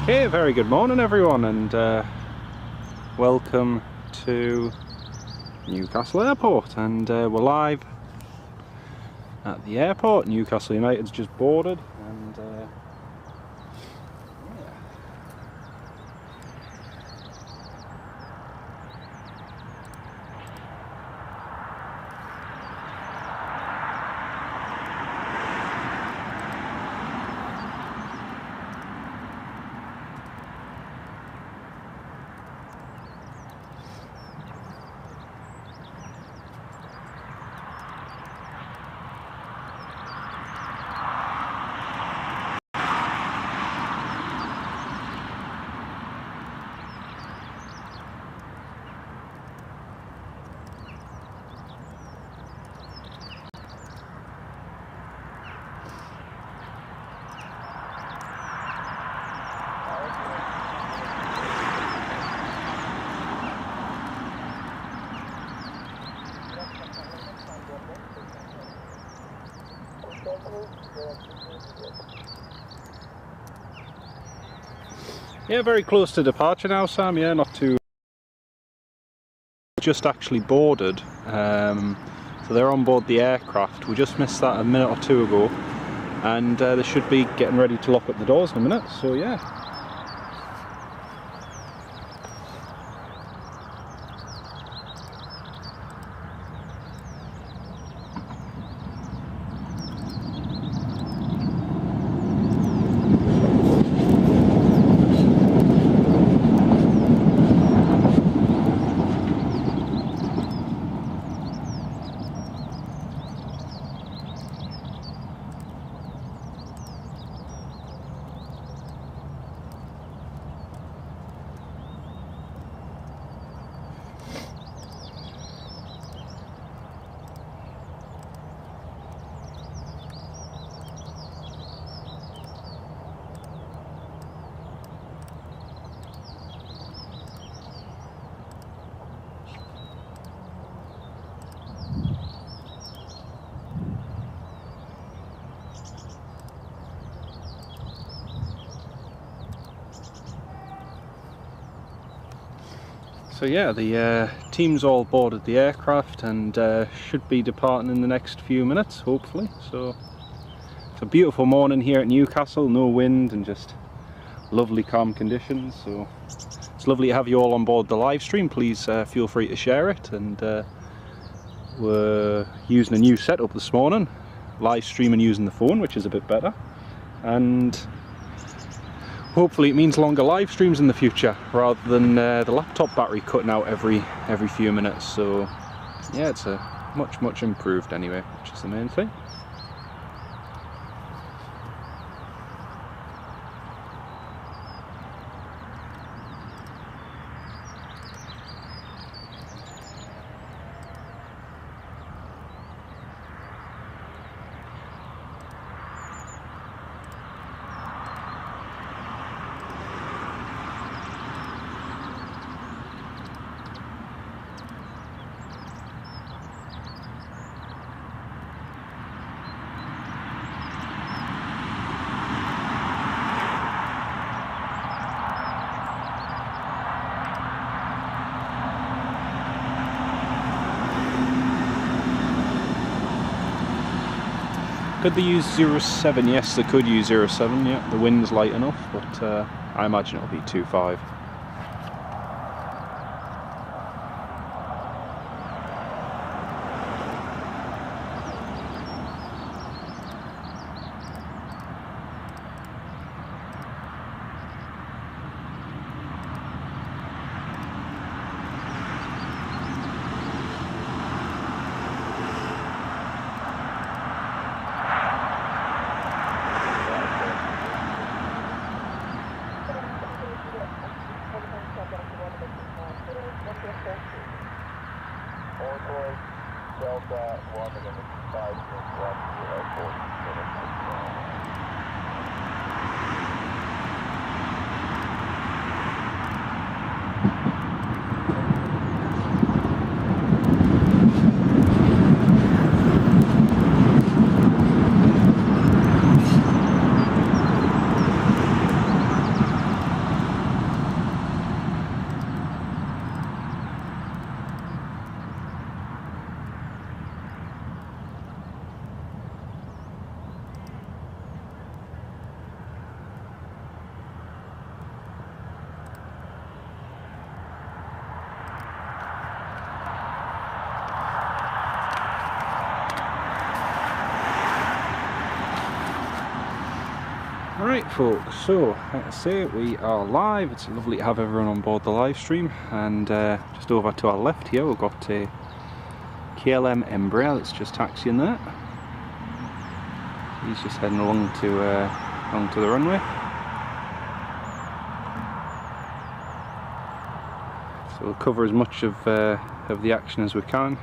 Okay, very good morning everyone, and welcome to Newcastle Airport, and we're live at the airport. Newcastle United's just boarded, and yeah. Yeah, very close to departure now, Sam. Yeah, not too. Just actually boarded, so they're on board the aircraft. We just missed that a minute or two ago, and they should be getting ready to lock up the doors in a minute. So yeah. So yeah, the team's all boarded the aircraft and should be departing in the next few minutes, hopefully. So it's a beautiful morning here at Newcastle, no wind and just lovely calm conditions. So it's lovely to have you all on board the live stream. Please feel free to share it. And we're using a new setup this morning, live streaming using the phone, which is a bit better. And hopefully it means longer live streams in the future rather than the laptop battery cutting out every few minutes. So yeah, it's a much improved anyway, which is the main thing. Could they use 07? Yes, they could use 07, yeah. The wind's light enough, but I imagine it'll be 25. folks, so like I say, we are live. It's lovely to have everyone on board the live stream, and just over to our left here we've got a KLM Embraer that's just taxiing there. He's just heading along to the runway. So we'll cover as much of the action as we can.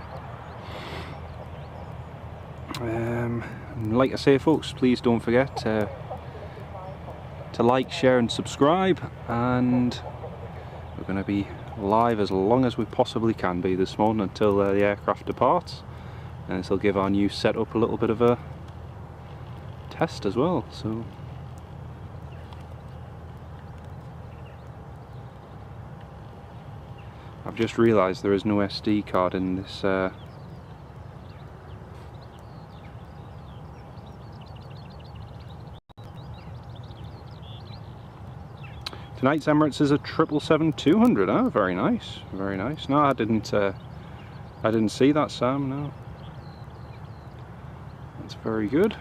Like I say folks, please don't forget to like, share and subscribe, and we're going to be live as long as we possibly can be this morning until the aircraft departs, and this will give our new setup a little bit of a test as well. So I've just realised there is no SD card in this tonight's Emirates is a 777-200. Oh, very nice, very nice. No, I didn't see that, Sam. No, that's very good.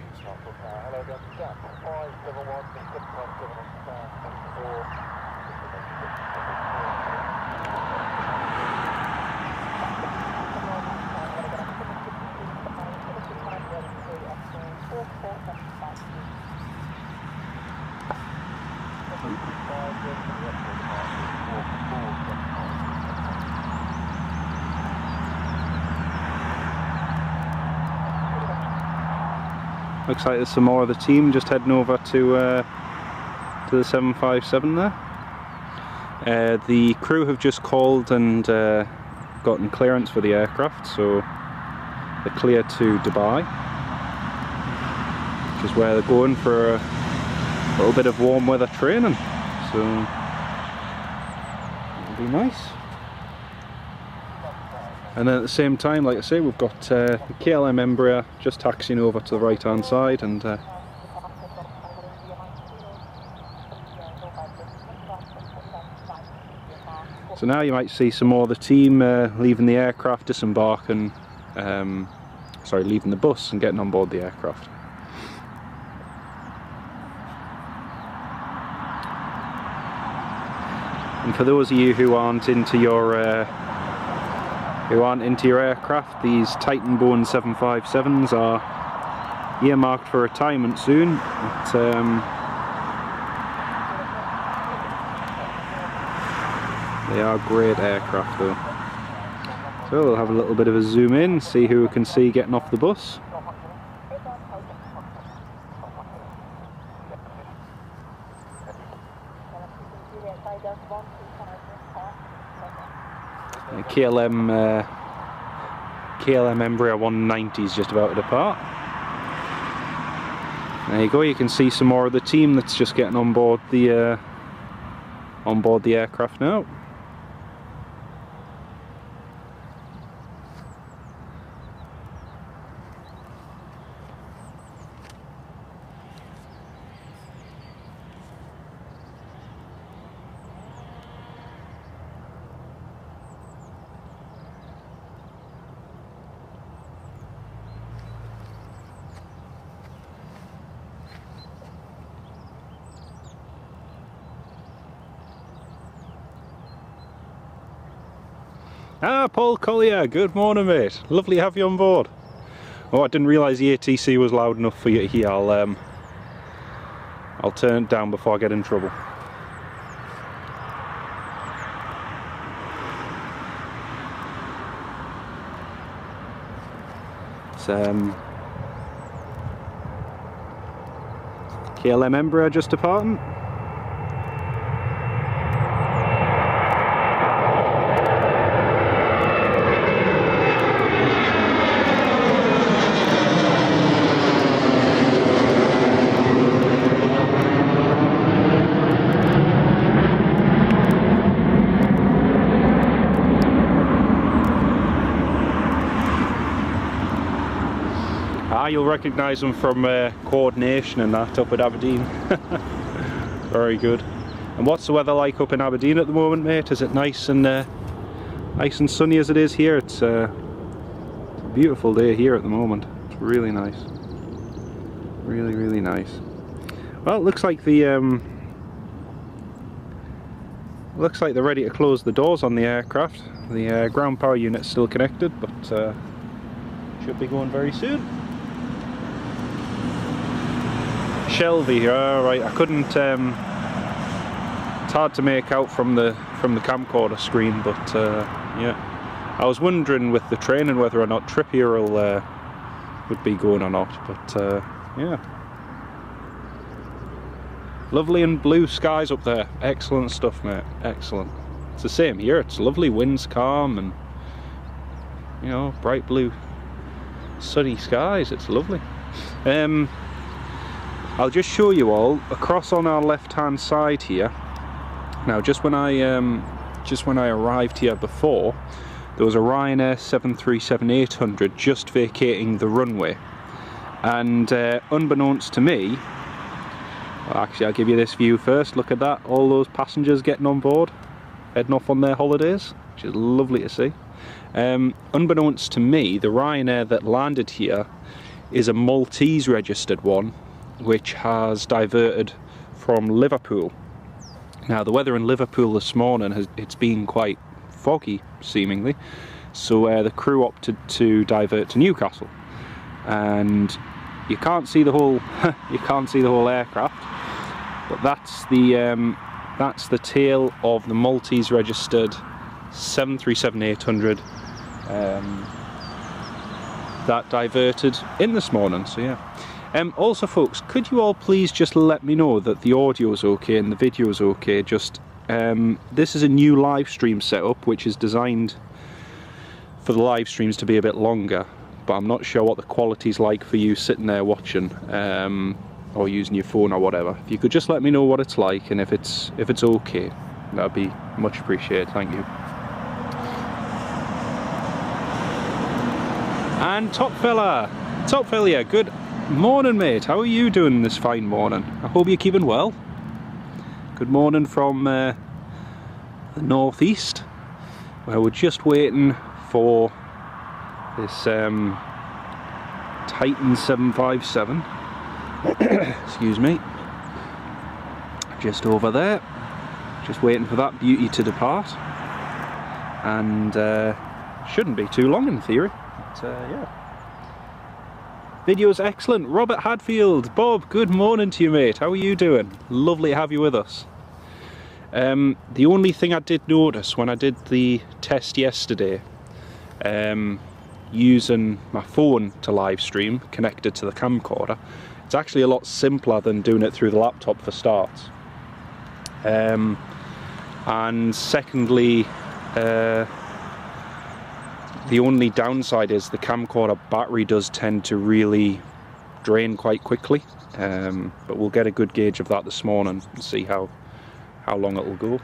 Looks like there's some more of the team just heading over to the 757 there. The crew have just called and gotten clearance for the aircraft, so they're clear to Dubai, which is where they're going for a little bit of warm weather training. So it'll be nice. And then at the same time, like I say, we've got the KLM Embraer just taxiing over to the right hand side, and so now you might see some more of the team leaving the aircraft, disembarking, leaving the bus and getting on board the aircraft. And for those of you who aren't into your aircraft, these Titan Boeing 757s are earmarked for retirement soon. They are great aircraft though. So we'll have a little bit of a zoom in, see who we can see getting off the bus. KLM Embraer 190 is just about to depart. There you go. You can see some more of the team that's just getting on board the aircraft now. Ah, Paul Collier, good morning mate, lovely to have you on board. Oh, I didn't realise the ATC was loud enough for you to hear. I'll turn it down before I get in trouble. It's KLM Embraer just departing. You'll recognise them from coordination and that up at Aberdeen. Very good. And what's the weather like up in Aberdeen at the moment, mate? Is it nice and sunny as it is here? It's a beautiful day here at the moment. It's really nice. Really, really nice. Well, it looks like they're ready to close the doors on the aircraft. The ground power unit's still connected, but should be going very soon. Shelby, alright, I couldn't, it's hard to make out from the camcorder screen, but yeah. I was wondering with the training whether or not Trippier would be going or not, but yeah. Lovely and blue skies up there. Excellent stuff, mate. Excellent. It's the same here. It's lovely, winds calm, and you know, bright blue sunny skies. It's lovely. I'll just show you all across on our left hand side here. Now just when I arrived here before, there was a Ryanair 737-800 just vacating the runway, and unbeknownst to me, well, actually I'll give you this view first. Look at that, all those passengers getting on board, heading off on their holidays, which is lovely to see. Unbeknownst to me, the Ryanair that landed here is a Maltese registered one, which has diverted from Liverpool. Now the weather in Liverpool this morning it's been quite foggy seemingly, so the crew opted to divert to Newcastle, and you can't see the whole aircraft, but that's the tail of the Maltese registered 737-800 that diverted in this morning. So yeah. Also folks, could you all please just let me know that the audio's okay and the video's okay? Just this is a new live stream setup which is designed for the live streams to be a bit longer, but I'm not sure what the quality's like for you sitting there watching or using your phone or whatever. If you could just let me know what it's like, and if it's okay, that'd be much appreciated. Thank you. And Top Fella, good morning mate, how are you doing this fine morning? I hope you're keeping well. Good morning from the northeast, where we're just waiting for this Titan 757 excuse me, just over there, just waiting for that beauty to depart, and shouldn't be too long in theory, but yeah. Video's excellent. Robert Hadfield, Bob, good morning to you mate, how are you doing? Lovely to have you with us. The only thing I did notice when I did the test yesterday, using my phone to live stream connected to the camcorder, it's actually a lot simpler than doing it through the laptop for starts. And secondly, the only downside is the camcorder battery does tend to really drain quite quickly, but we'll get a good gauge of that this morning and see how long it will go.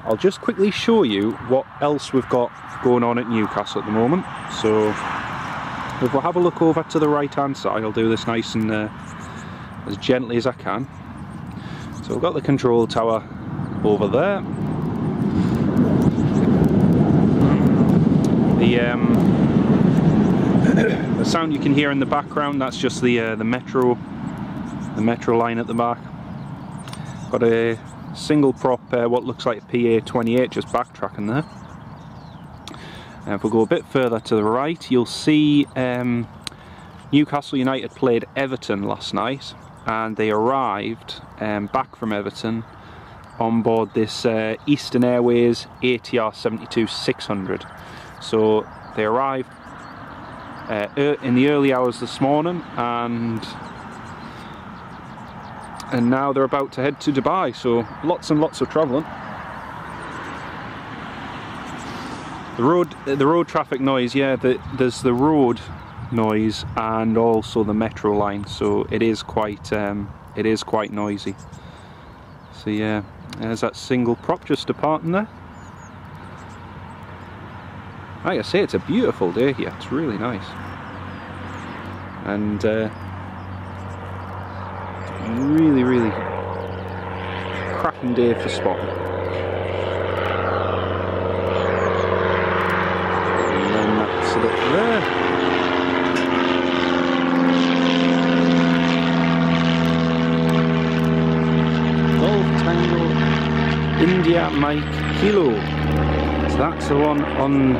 I'll just quickly show you what else we've got going on at Newcastle at the moment. So if we'll have a look over to the right hand side, I'll do this nice and as gently as I can. So we've got the control tower over there. The sound you can hear in the background, that's just the metro line at the back. Got a single prop, what looks like PA28 just backtracking there. If we'll go a bit further to the right, you'll see Newcastle United played Everton last night, and they arrived back from Everton on board this Eastern Airways ATR 72-600. So they arrived in the early hours this morning, and now they're about to head to Dubai, so lots and lots of travelling. The road traffic noise, yeah, there's the road noise and also the metro line, so it is quite noisy. So yeah, there's that single prop just departing there. Like I say, it's a beautiful day here, it's really nice. And really cracking day for spotting. And then that's it up there. India Mike Kilo. So that's the one on.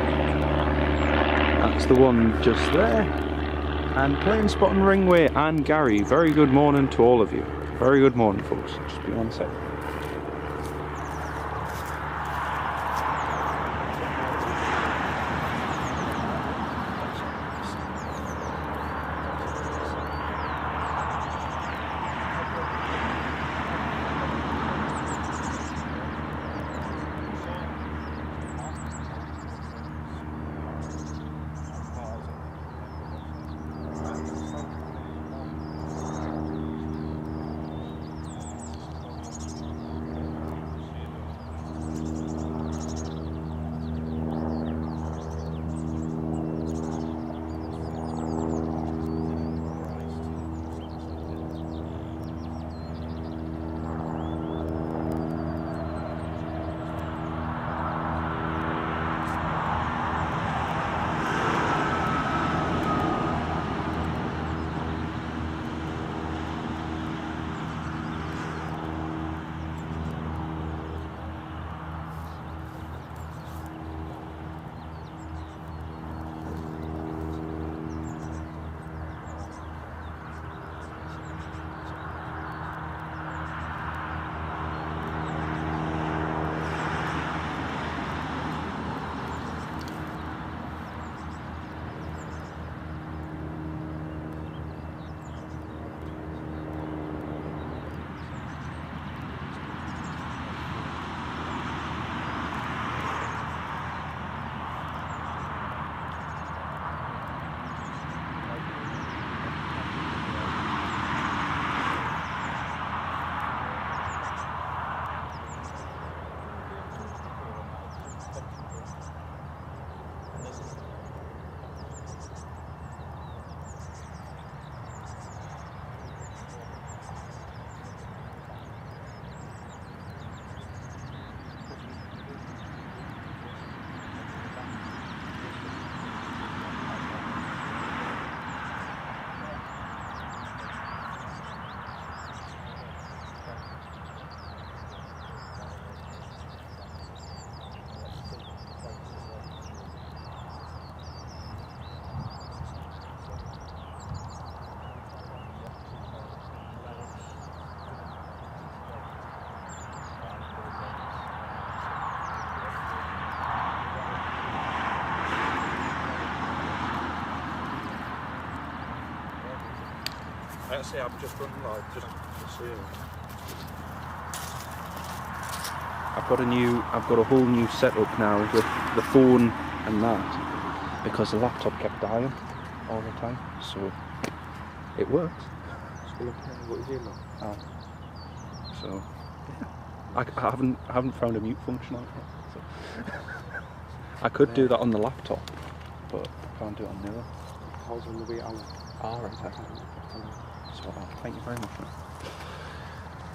That's the one just there. And Plane Spotting Ringway and Gary. Very good morning to all of you. Very good morning, folks. Just be 1 second. Actually, I'm just running live, just to see it. I've got a whole new setup now with the phone and that, because the laptop kept dying all the time, so it works. What is it like? Oh. So yeah, I haven't found a mute function on it yet. So. I could do that on the laptop, but I can't do it on the other. How's on the way out? Alright, so thank you very much.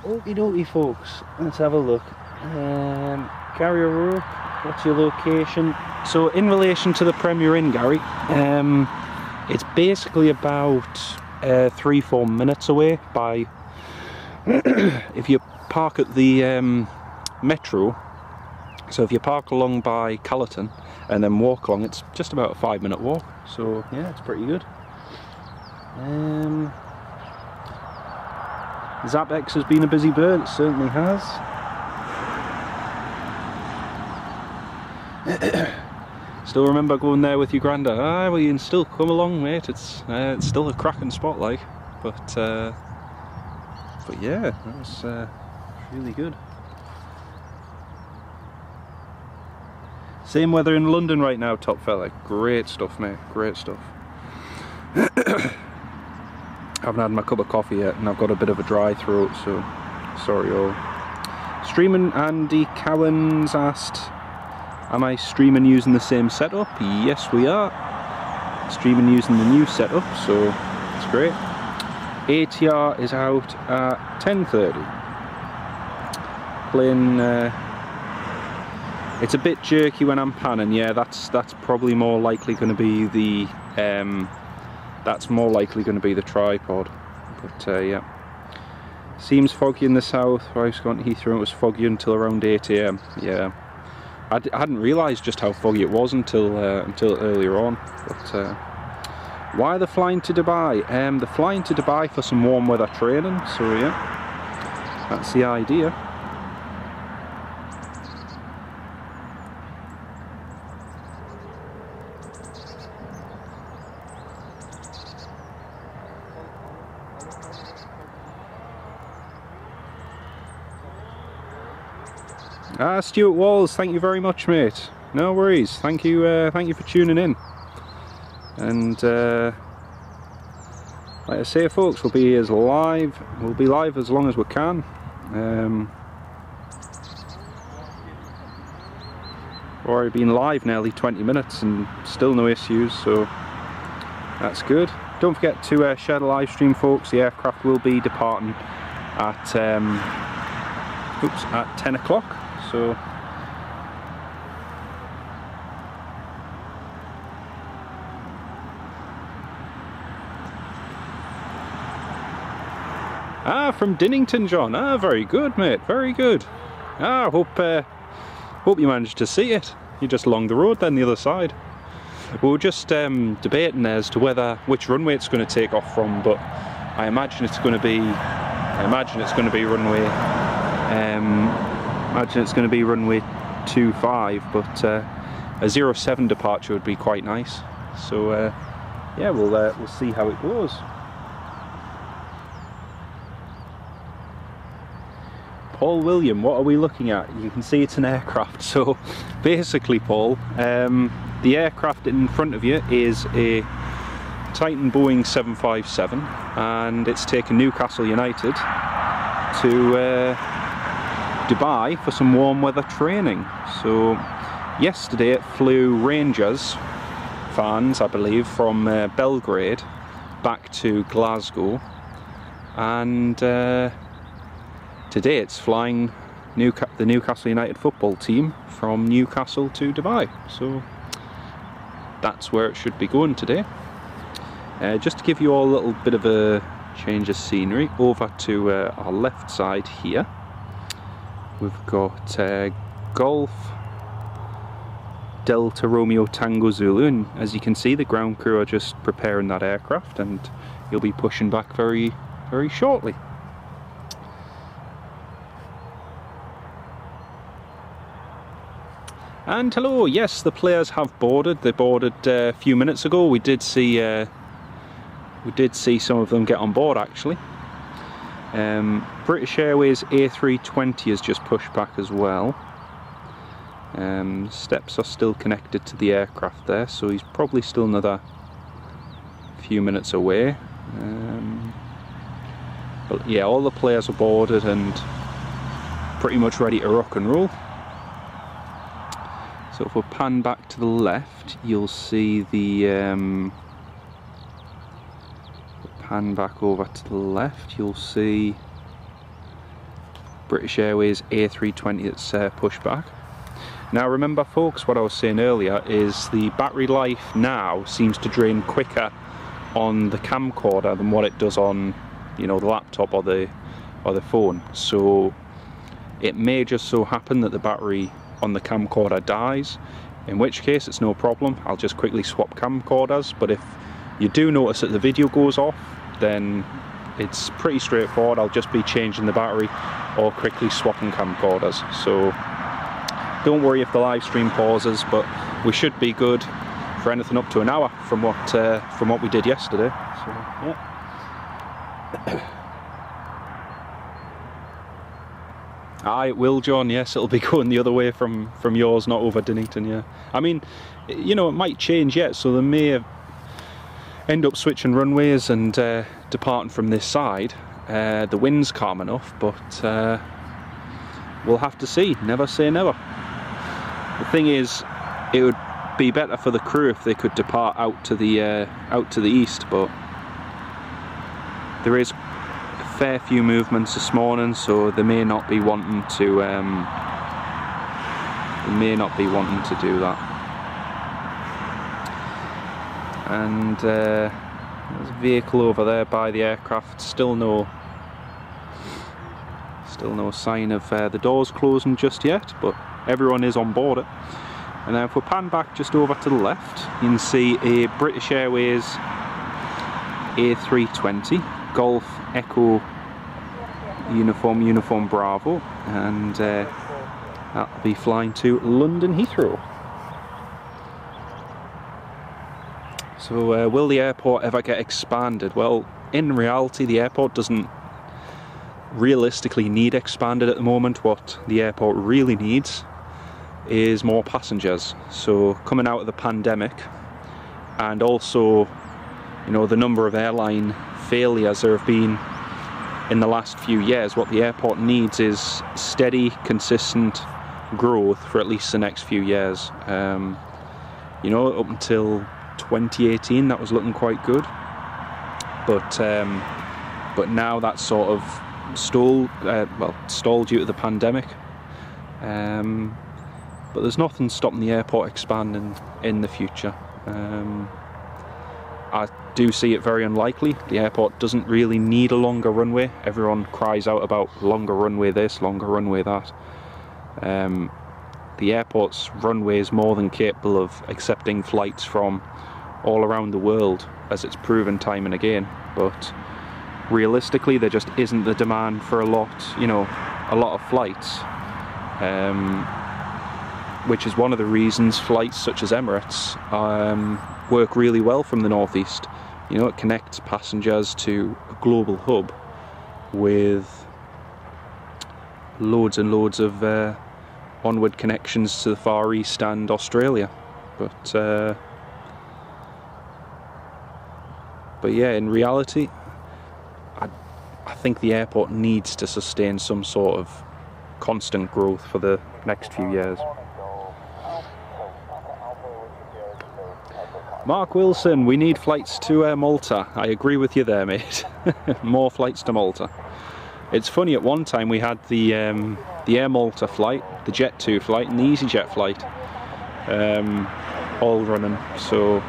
Okie dokie, folks, let's have a look. Gary O'Rourke, what's your location? So in relation to the Premier Inn, Gary, it's basically about 3-4 minutes away by if you park at the Metro. So if you park along by Callerton and then walk along, it's just about a 5-minute walk, so yeah, it's pretty good. Zapex has been a busy bird, it certainly has. Still remember going there with your granda. Ah, well, you can still come along, mate. It's still a cracking spot, like, but yeah, that was really good. Same weather in London right now, top fella. Great stuff, mate. Great stuff. I haven't had my cup of coffee yet, and I've got a bit of a dry throat, so sorry all. Streaming Andy Cowan's asked, am I streaming using the same setup? Yes, we are. Streaming using the new setup, so it's great. ATR is out at 10:30. Playing. It's a bit jerky when I'm panning. Yeah, that's probably more likely going to be the. That's more likely going to be the tripod, but yeah. Seems foggy in the south. Where I was going to Heathrow, it was foggy until around 8 AM. Yeah, I hadn't realised just how foggy it was until earlier on. But why are they flying to Dubai? They're flying to Dubai for some warm weather training. So yeah, that's the idea. Stuart Walls, thank you very much, mate. No worries. Thank you for tuning in. And like I say, folks, we'll be live. We'll be live as long as we can. Already been live nearly 20 minutes and still no issues, so that's good. Don't forget to share the live stream, folks. The aircraft will be departing at 10 o'clock. So from Dinnington, John. Very good, mate, very good. Hope you managed to see it. You're just along the road then, the other side. We were just debating as to which runway it's going to take off from, but I imagine it's going to be runway imagine it's going to be runway 25, but a 07 departure would be quite nice. So yeah, we'll see how it goes. Paul William, what are we looking at? You can see it's an aircraft. So basically, Paul, the aircraft in front of you is a Titan Boeing 757, and it's taken Newcastle United to Dubai for some warm weather training. So yesterday it flew Rangers fans, I believe, from Belgrade back to Glasgow, and today it's flying the Newcastle United football team from Newcastle to Dubai. So that's where it should be going today. Just to give you all a little bit of a change of scenery, over to our left side here we've got Golf Delta Romeo Tango Zulu, and as you can see, the ground crew are just preparing that aircraft, and you'll be pushing back very, very shortly. And hello, yes, the players have boarded. They boarded a few minutes ago. We did see some of them get on board, actually. British Airways A320 has just pushed back as well. Steps are still connected to the aircraft there, so he's probably still another few minutes away. But yeah, all the players are boarded and pretty much ready to rock and roll. So if we pan back to the left, you'll see the pan back over to the left, you'll see British Airways A320 that's pushed back. Now remember, folks, what I was saying earlier is the battery life now seems to drain quicker on the camcorder than what it does on, you know, the laptop or the phone. So it may just so happen that the battery on the camcorder dies, in which case it's no problem. I'll just quickly swap camcorders. But if you do notice that the video goes off, then it's pretty straightforward. I'll just be changing the battery or quickly swapping camcorders. So don't worry if the live stream pauses, but we should be good for anything up to an hour from what we did yesterday. So yeah. It will, John. Yes, it'll be going the other way from yours, not over Dinnington. Yeah, I mean, you know, it might change yet, so they may end up switching runways and departing from this side. The wind's calm enough, but we'll have to see. Never say never. The thing is, it would be better for the crew if they could depart out to the east, but there is a fair few movements this morning, so they may not be wanting to do that. And there's a vehicle over there by the aircraft. Still no Still no sign of the doors closing just yet, but everyone is on board it. And then if we pan back just over to the left, you can see a British Airways A320 Golf Echo Uniform Bravo, and that'll be flying to London Heathrow. So will the airport ever get expanded? Well, in reality the airport doesn't realistically need expanded at the moment. What the airport really needs is more passengers. So coming out of the pandemic, and also, you know, the number of airline failures there have been in the last few years, what the airport needs is steady, consistent growth for at least the next few years. You know, up until 2018 that was looking quite good, but now that's sort of stalled due to the pandemic. But there's nothing stopping the airport expanding in the future. I do see it very unlikely. The airport doesn't really need a longer runway. Everyone cries out about longer runway this, longer runway that. The airport's runway is more than capable of accepting flights from all around the world, as it's proven time and again. But realistically, there just isn't the demand for a lot of flights. Which is one of the reasons flights such as Emirates work really well from the northeast. You know, it connects passengers to a global hub with loads and loads of onward connections to the Far East and Australia. But yeah, in reality, I think the airport needs to sustain some sort of constant growth for the next few years. Mark Wilson, we need flights to Malta. I agree with you there, mate. More flights to Malta. It's funny, at one time we had the Air Malta flight, the Jet 2 flight and the EasyJet flight all running, so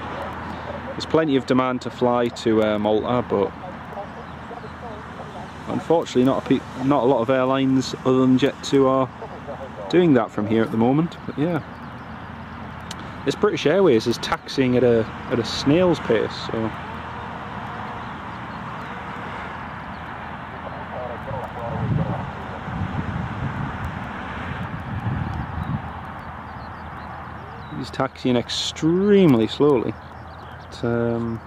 there's plenty of demand to fly to Malta, but unfortunately not a lot of airlines other than Jet 2 are doing that from here at the moment. But yeah, this British Airways is taxiing at a snail's pace, so he's taxiing extremely slowly. But, I'm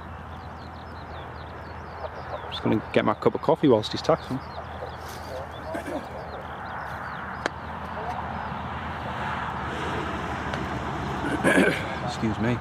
just going to get my cup of coffee whilst he's taxiing. Excuse me.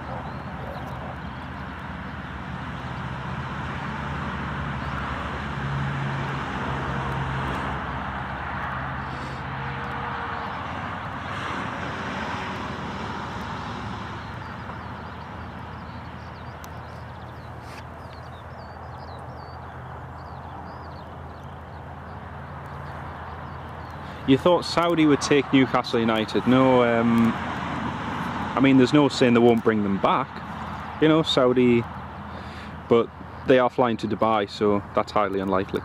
You thought Saudi would take Newcastle United? No, I mean, there's no saying they won't bring them back, you know, Saudi, but they are flying to Dubai, so that's highly unlikely.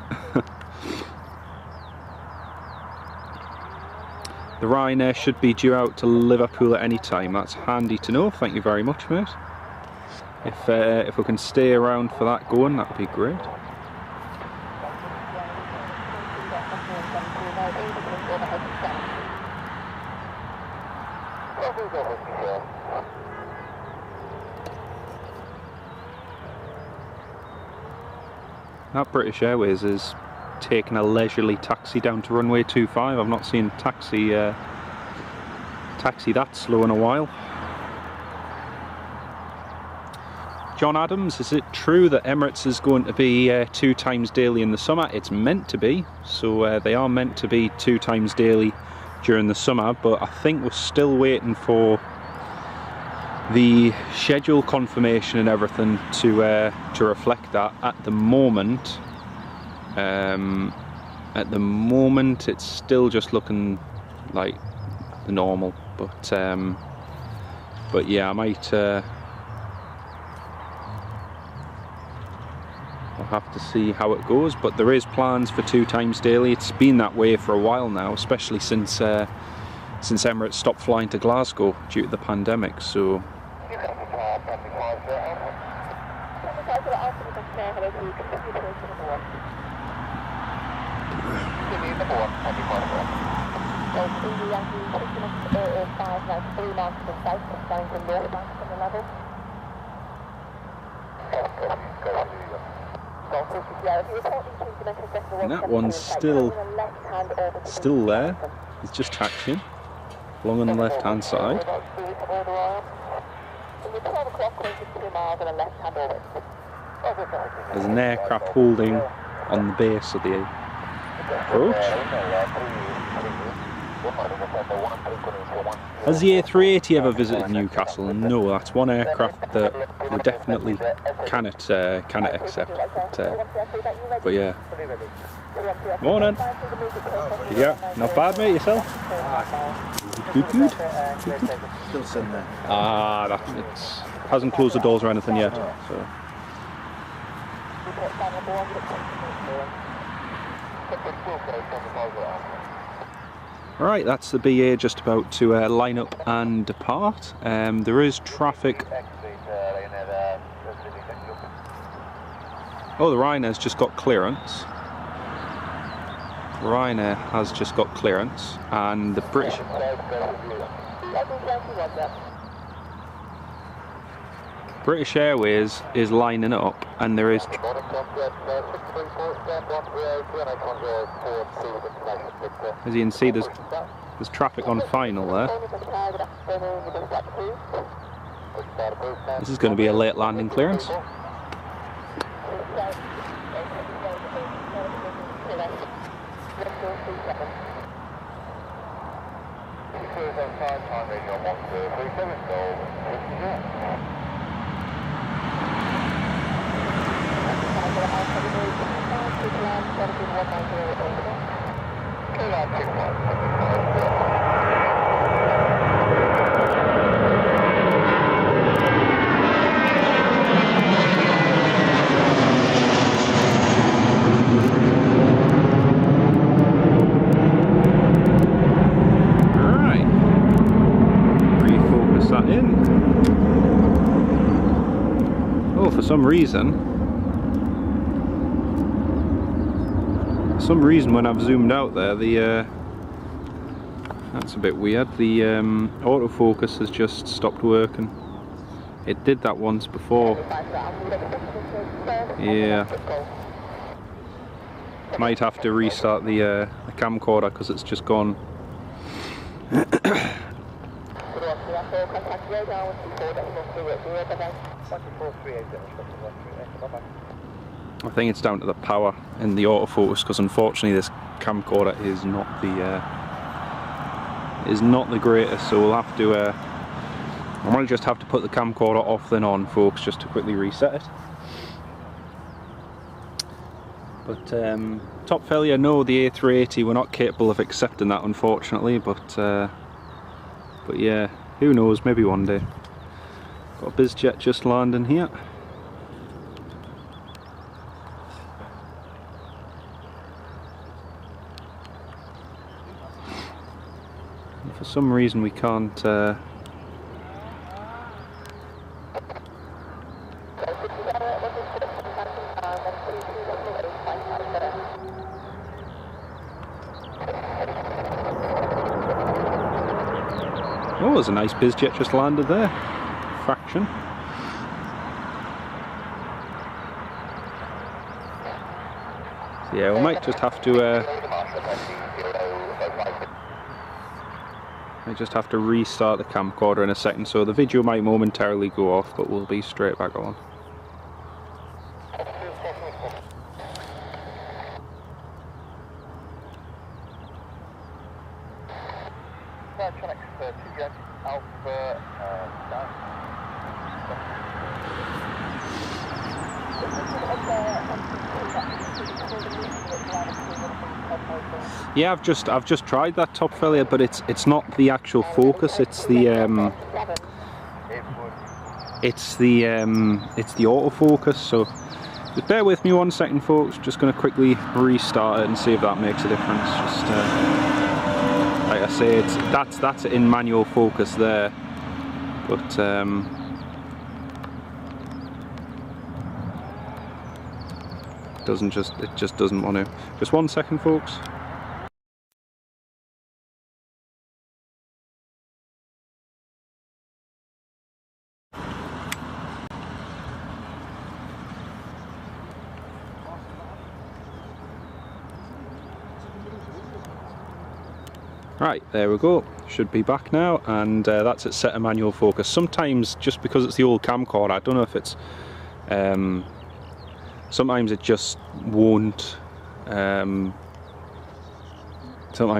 The Ryanair should be due out to Liverpool at any time. That's handy to know. Thank you very much, mate. If we can stay around for that going, that would be great. That British Airways is taking a leisurely taxi down to runway 25. I've not seen taxi that slow in a while. John Adams, is it true that Emirates is going to be 2 times daily in the summer? It's meant to be, so they are meant to be 2 times daily during the summer, but I think we're still waiting for the schedule confirmation and everything to reflect that. At the moment, it's still just looking like the normal. But yeah, I might. have to see how it goes, but there is plans for 2 times daily. It's been that way for a while now, especially since Emirates stopped flying to Glasgow due to the pandemic. So and that one's still there. It's just taxiing along on the left hand side. There's an aircraft holding on the base of the approach. Has the A380 ever visited Newcastle? No, that's one aircraft that we definitely cannot accept. But yeah. Morning. Yeah, not bad, mate. Yourself? Good. Still sitting there. Ah, it hasn't closed the doors or anything yet. So. Right, that's the BA just about to line up and depart. There is traffic. Oh, the Ryanair's just got clearance. Ryanair has just got clearance, and the British Airways is lining up, and there is. As you can see, there's traffic on final there. This is going to be a late landing clearance. For some reason when I've zoomed out there, that's a bit weird. The autofocus has just stopped working. It did that once before. Yeah. Might have to restart the camcorder because it's just gone. I think it's down to the power in the autofocus, because unfortunately this camcorder is not the greatest. So we'll have to. I might just have to put the camcorder off then on, folks, just to quickly reset it. But top failure, no, the A380, we're not capable of accepting that, unfortunately. But yeah, who knows? Maybe one day. Got a BizJet just landing here. And for some reason we can't. Oh, there's a nice BizJet just landed there. Fraction. So yeah, we might just have to restart the camcorder in a second, so the video might momentarily go off, but we'll be straight back on. Yeah, I've just tried that top failure, but it's not the actual focus. It's the autofocus. So Just bear with me 1 second, folks. Just going to quickly restart it and see if that makes a difference. Just like I say, that's in manual focus there, but it just doesn't want to. Just 1 second, folks. Right, there we go. Should be back now, and that's it, set a manual focus. Sometimes, just because it's the old camcorder, I don't know if it's sometimes it just won't sometimes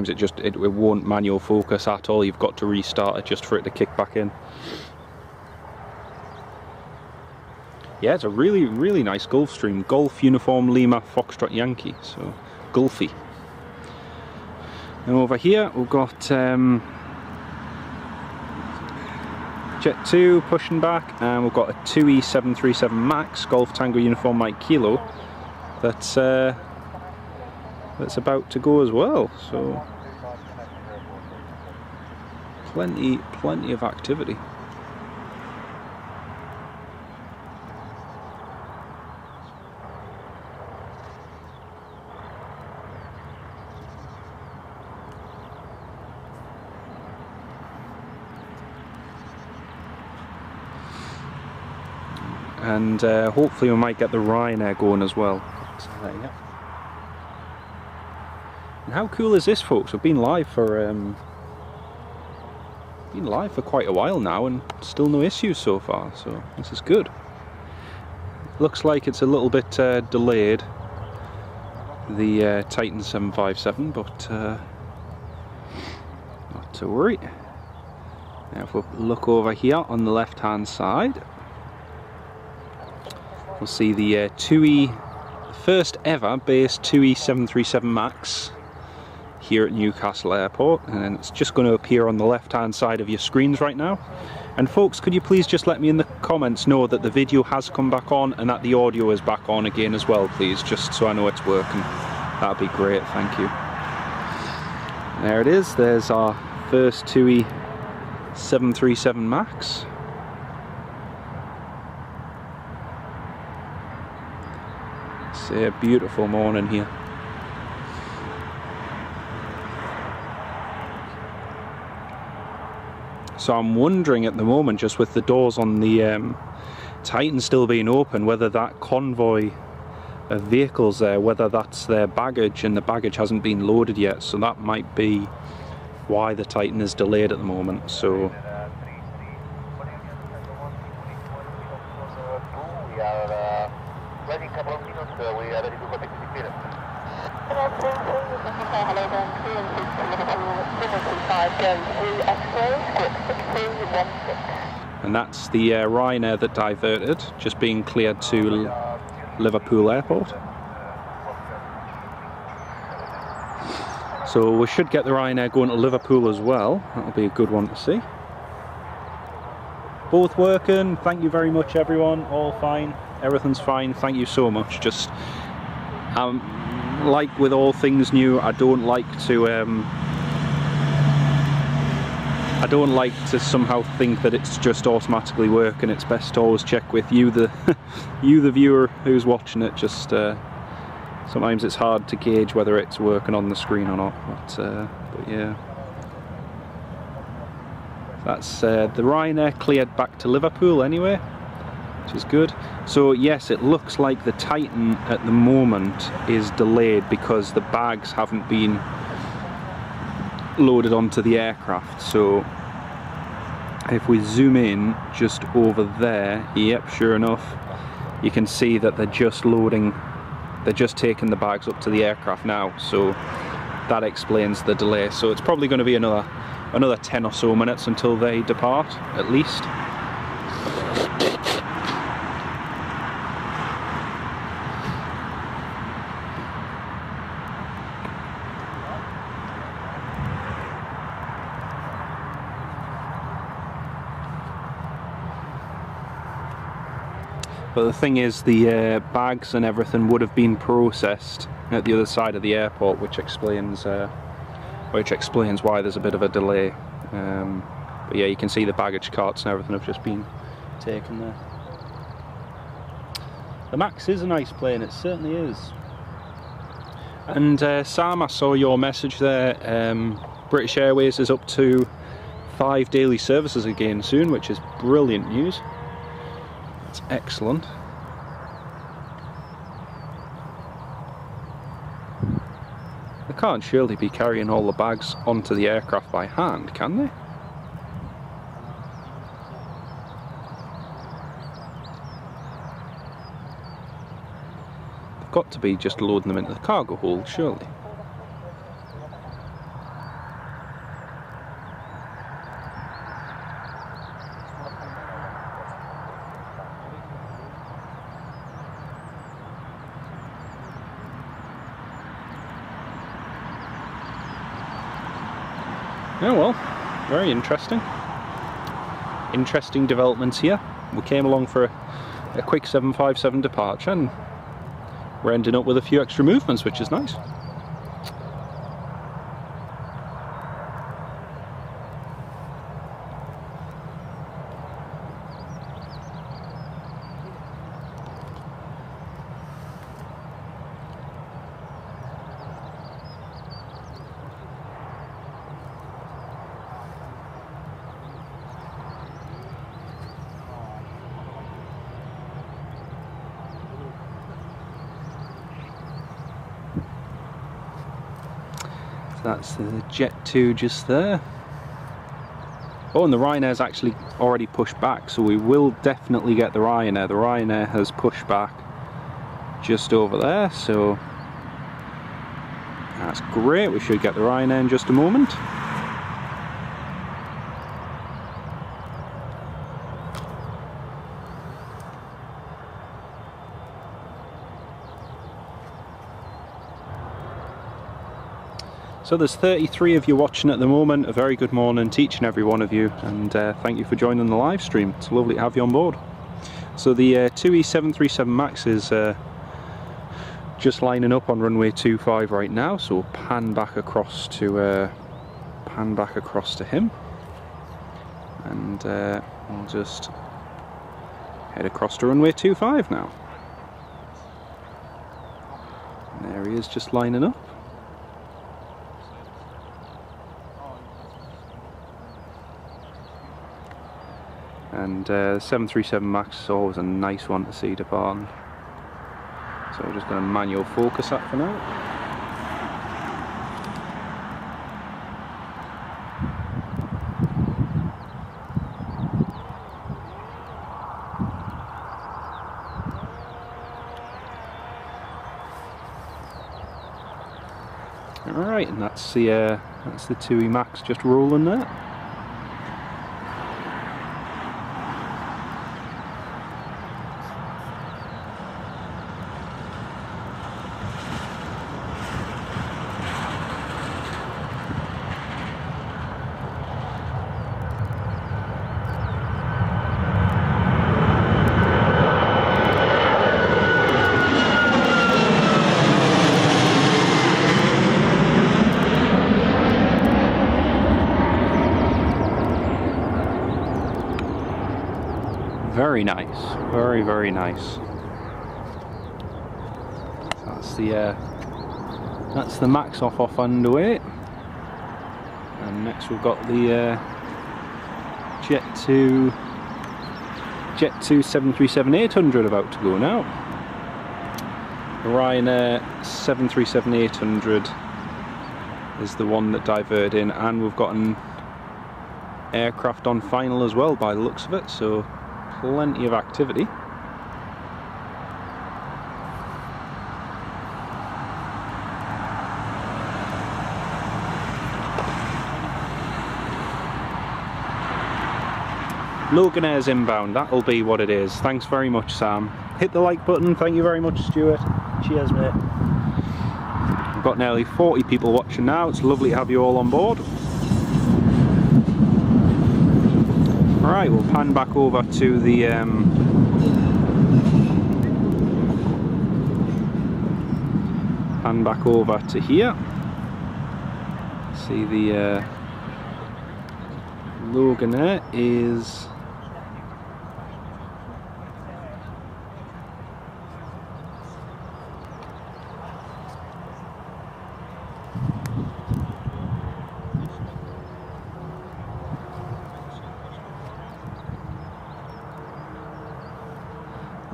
it won't manual focus at all. You've got to restart it just for it to kick back in. Yeah, it's a really nice Gulf stream. Golf Uniform Lima Foxtrot Yankee, so Gulfy. And over here we've got Jet 2 pushing back, and we've got a 2E737 Max Golf Tango Uniform Mike Kilo that's about to go as well. So plenty of activity. And hopefully we might get the Ryanair going as well. Yeah. And how cool is this, folks? We've been live for quite a while now, and still no issues so far. So this is good. Looks like it's a little bit delayed, the Titan 757, but not to worry. Now if we look over here on the left-hand side, we'll see the 2E, first ever base 2E737 Max here at Newcastle Airport, and then it's just going to appear on the left hand side of your screens right now. And folks, could you please just let me in the comments know that the video has come back on and that the audio is back on again as well, please, just so I know it's working. That'd be great, thank you. There it is, there's our first 2E737 Max. It's a beautiful morning here. So I'm wondering at the moment, just with the doors on the Titan still being open, whether that convoy of vehicles there, whether that's their baggage and the baggage hasn't been loaded yet. So that might be why the Titan is delayed at the moment. So and that's the Ryanair that diverted, just being cleared to Liverpool Airport. So we should get the Ryanair going to Liverpool as well. That'll be a good one to see. Both working, thank you very much everyone, all fine, everything's fine, thank you so much. Just like with all things new, I don't like to somehow think that it's just automatically working. It's best to always check with you, the the viewer who's watching it. Just sometimes it's hard to gauge whether it's working on the screen or not. But yeah, that's the Ryanair cleared back to Liverpool anyway, which is good. So yes, it looks like the Titan at the moment is delayed because the bags haven't been loaded onto the aircraft. So if we zoom in just over there, yep, sure enough, you can see that they're just loading, they're just taking the bags up to the aircraft now. So that explains the delay. So it's probably going to be another 10 or so minutes until they depart, at least. But the thing is, the bags and everything would have been processed at the other side of the airport, which explains why there's a bit of a delay. But yeah, you can see the baggage carts and everything have just been taken there. The Max is a nice plane, it certainly is. And Sam, I saw your message there. British Airways is up to 5 daily services again soon, which is brilliant news. That's excellent. They can't surely be carrying all the bags onto the aircraft by hand, can they? They've got to be just loading them into the cargo hold, surely. Oh well, very interesting. Interesting developments here. We came along for a quick 757 departure and we're ending up with a few extra movements, which is nice. That's the Jet 2 just there. Oh, and the Ryanair's actually already pushed back, so we will definitely get the Ryanair. The Ryanair has pushed back just over there, so that's great. We should get the Ryanair in just a moment. So there's 33 of you watching at the moment. A very good morning to each and every one of you, and thank you for joining the live stream. It's lovely to have you on board. So the 2E 737 Max is just lining up on runway 25 right now, so we'll pan back across to him, and we'll just head across to runway 25 now. And there he is, just lining up. And the 737 Max is always a nice one to see departing. So we're just going to manual focus that for now. Alright, and that's the 2E Max just rolling there. Very nice, very, very nice. So that's the Max off underway, and next we've got the Jet 2 737-800 about to go now. The Ryanair 737-800 is the one that diverted in, and we've got an aircraft on final as well by the looks of it, so plenty of activity. Loganair's inbound, that'll be what it is. Thanks very much, Sam. Hit the like button, thank you very much, Stuart. Cheers, mate. We've got nearly 40 people watching now, it's lovely to have you all on board. Alright, we'll pan back over to the pan back over to here. See the Logan there is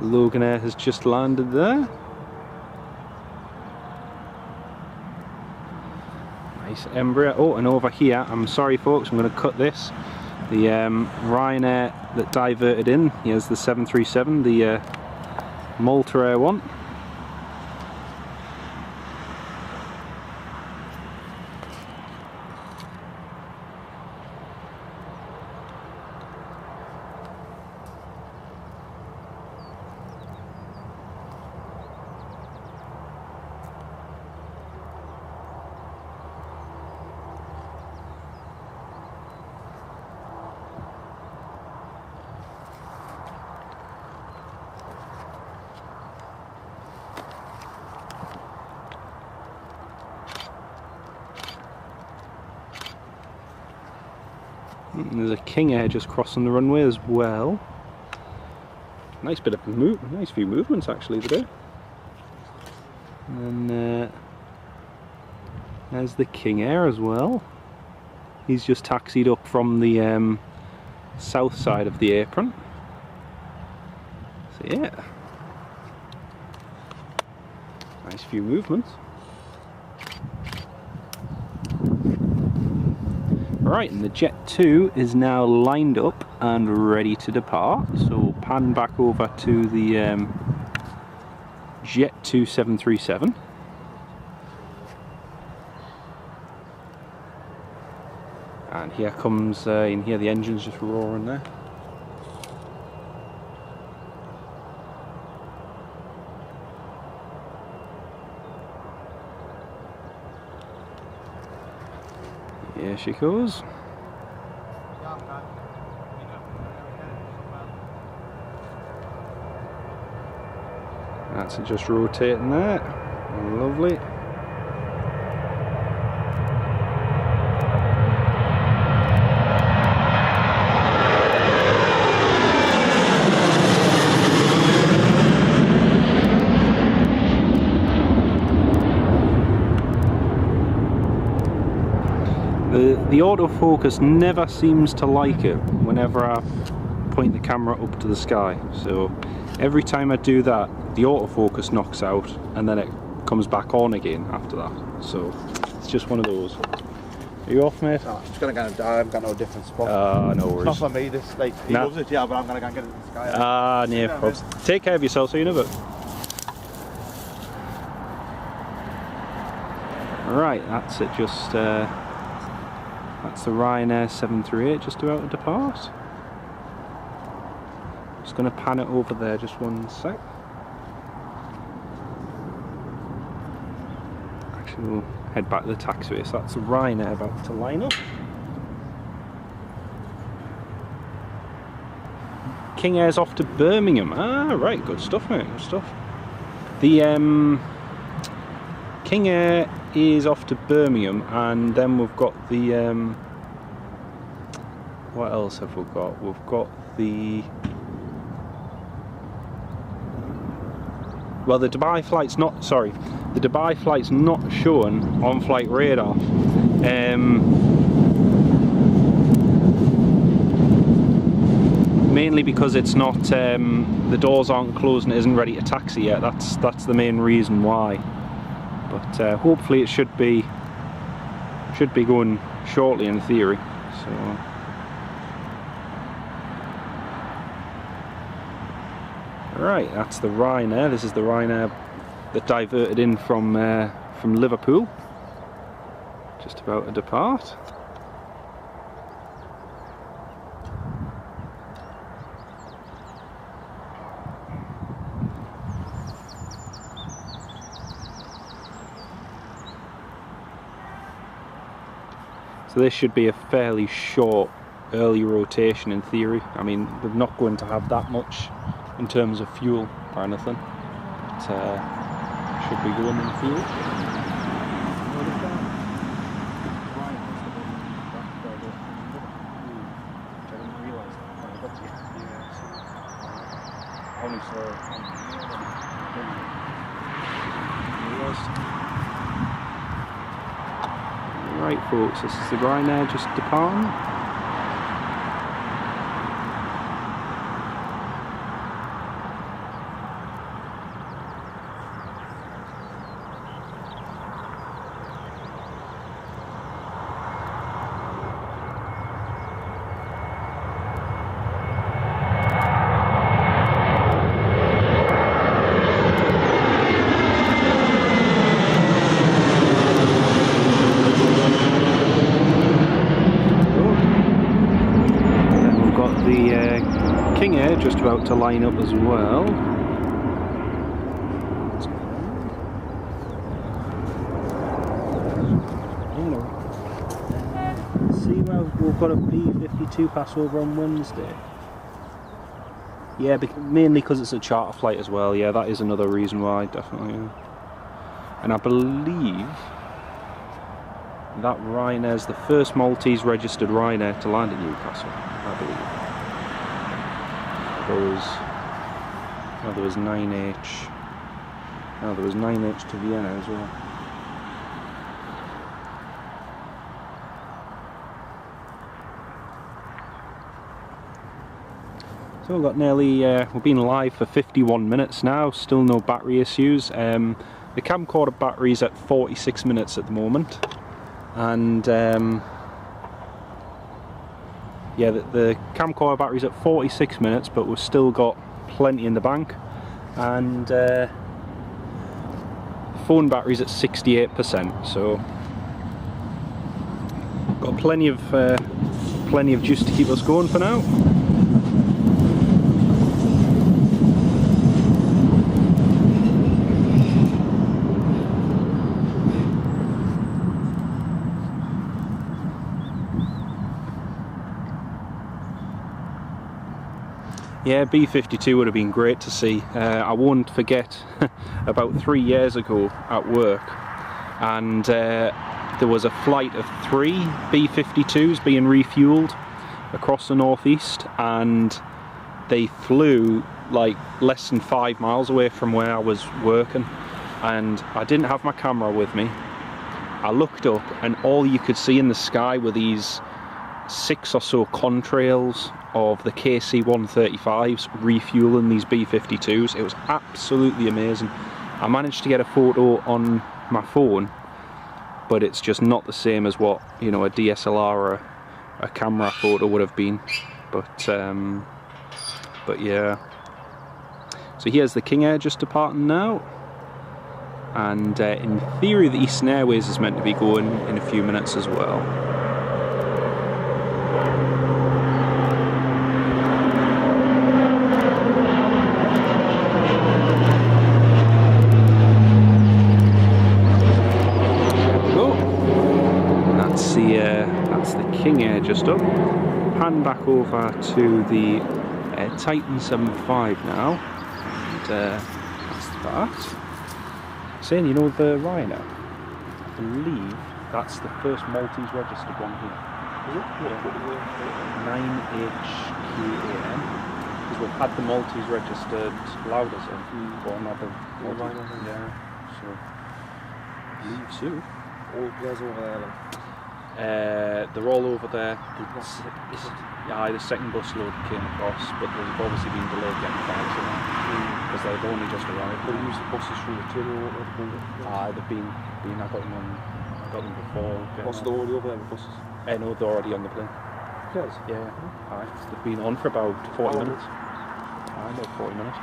Logan Air has just landed there. Nice Embraer. Oh, and over here, I'm sorry folks, I'm going to cut this. The Ryanair that diverted in, here's the 737, the Malta Air one. And there's a King Air just crossing the runway as well. Nice bit of nice few movements actually today. And then there's the King Air as well. He's just taxied up from the south side of the apron. So yeah, nice few movements. Right, and the Jet 2 is now lined up and ready to depart. So pan back over to the Jet 2 737. And here comes, you can hear the engines just roaring there. Here she goes. That's just rotating there. Lovely. The autofocus never seems to like it whenever I point the camera up to the sky, so every time I do that the autofocus knocks out and then it comes back on again after that, so it's just one of those. Are you off, mate? No, I'm just gonna go and die. I've got no different spot. No worries. It's not for me, this, like, he loves it, yeah, but I'm gonna go and get it in the sky. No problems. Take care of yourself, so you know it. Right, that's it, just that's the Ryanair 738 just about to depart. Just going to pan it over there, just one sec. Actually, we'll head back to the taxiway. So that's the Ryanair about to line up. King Air's off to Birmingham. Ah, right, good stuff, mate, good stuff. The King Air is off to Birmingham, and then we've got the what else have we got? We've got the, well, the Dubai flight's not, sorry, the Dubai flight's not shown on flight radar. Mainly because it's not, the doors aren't closed and it isn't ready to taxi yet. That's the main reason why. But hopefully it should be going shortly in theory. So right, that's the Ryanair. This is the Ryanair that diverted in from Liverpool, just about to depart. So this should be a fairly short early rotation in theory. I mean, they're not going to have that much in terms of fuel or anything, but should be going in theory. only saw it on the right folks, this is the Ryanair just departing. King Air just about to line up as well. See, well, we've got a B-52 passover on Wednesday. Yeah, mainly because it's a charter flight as well. Yeah, that is another reason why, definitely. Yeah. And I believe that Ryanair's the first Maltese registered Ryanair to land in Newcastle, I believe. There was 9H. Oh, there was 9H to Vienna as well. So we've got nearly, we've been live for 51 minutes now, still no battery issues. The camcorder battery's at 46 minutes at the moment. And yeah, the camcorder battery's at 46 minutes, but we've still got plenty in the bank. And the phone battery's at 68%, so got plenty of juice to keep us going for now. Yeah, B-52 would have been great to see. I won't forget about 3 years ago at work, and there was a flight of 3 B-52s being refueled across the northeast, and they flew like less than 5 miles away from where I was working, and I didn't have my camera with me. I looked up and all you could see in the sky were these 6 or so contrails of the KC-135s refueling these B-52s. It was absolutely amazing. I managed to get a photo on my phone, but it's just not the same as what, you know, a DSLR or a camera photo would have been. But yeah. So here's the King Air just departing now, and in theory the Eastern Airways is meant to be going in a few minutes as well. That's the King Air just up. Hand back over to the Titan 75 now. And that's that. Saying, you know, the Ryanair, I believe that's the first Maltese registered one here. Is it? Yeah. 9HQAM. Because we've had the Maltese registered Louders in for another Maltese. Yeah. So I believe so. All players over there then? They're all over there. Yeah, the second busload came across, but they've obviously been delayed getting back because they've only just arrived. They use the buses from the tunnel. They've been. I got them before. What's the already over there with buses? No, they're already on the plane. Yes. Yeah. They've been on for about 40 minutes. About 40 minutes.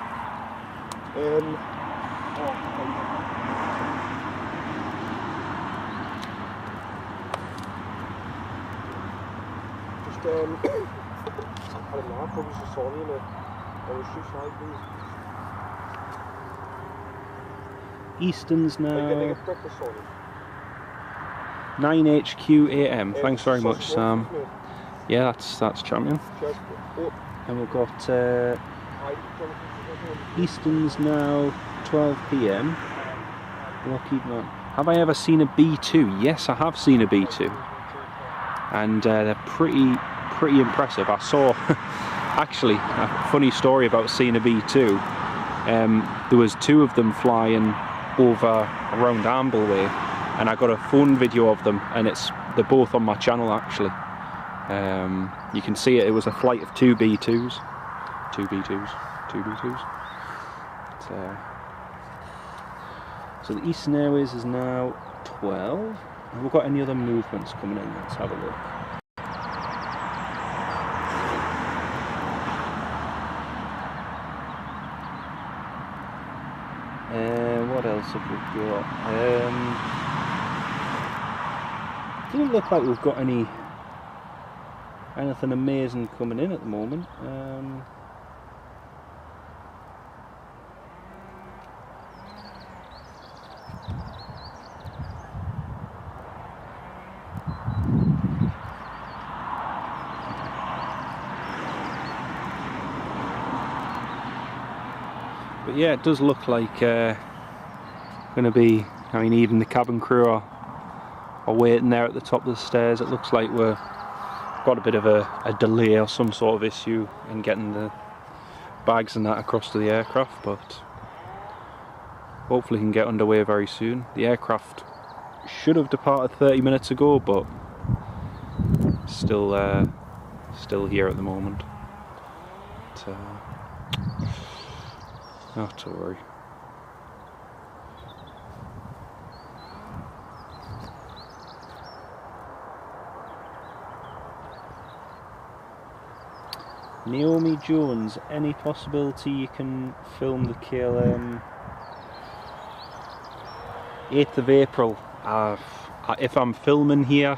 I don't know, I probably just saw you on the street side, please. Easton's now. Are you getting a breakfast on it? 9HQAM. Thanks very much, Sam. Yeah, that's champion. And we've got Easton's now 12 PM. Lockheed Martin. Have I ever seen a B2? Yes, I have seen a B2. And they're pretty impressive. I saw, actually, a funny story about seeing a B2. there was 2 of them flying over around Ambleway, and I got a phone video of them, and they're both on my channel actually. You can see it was a flight of 2 B2s. So the Eastern Airways is now 12. Have we got any other movements coming in? Let's have a look. What else have we got? Doesn't look like we've got anything amazing coming in at the moment. But yeah, it does look like going to be, I mean, even the cabin crew are waiting there at the top of the stairs. It looks like we've got a bit of a delay or some sort of issue in getting the bags and that across to the aircraft, but hopefully we can get underway very soon. The aircraft should have departed 30 minutes ago, but still here at the moment. But, not to worry. Naomi Jones, any possibility you can film the KLM 8th of April? If I'm filming here,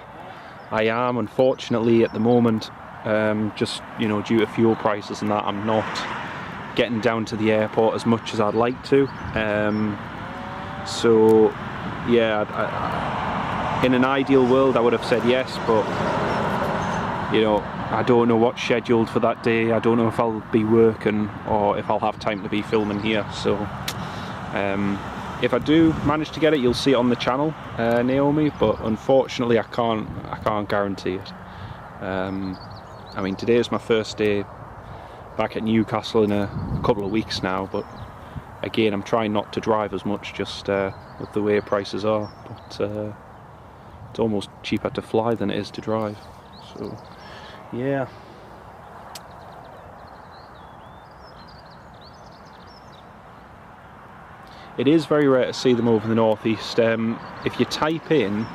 I am. Unfortunately at the moment, just due to fuel prices and that, I'm not getting down to the airport as much as I'd like to. So yeah, in an ideal world I would have said yes, but I don't know what's scheduled for that day. I don't know if I'll be working or if I'll have time to be filming here. So if I do manage to get it, you'll see it on the channel, Naomi, but unfortunately I can't guarantee it. I mean, today is my first day back at Newcastle in a couple of weeks now, but again I'm trying not to drive as much, just with the way prices are, but it's almost cheaper to fly than it is to drive, so yeah. It is very rare to see them over the northeast. If you type in,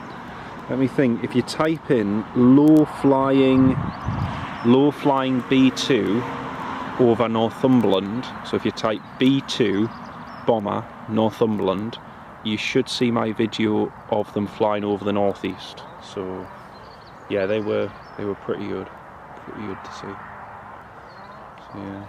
let me think, if you type in low flying B2 over Northumberland, so if you type B2 bomber Northumberland, you should see my video of them flying over the northeast. So yeah, they were pretty good to see. So, yeah.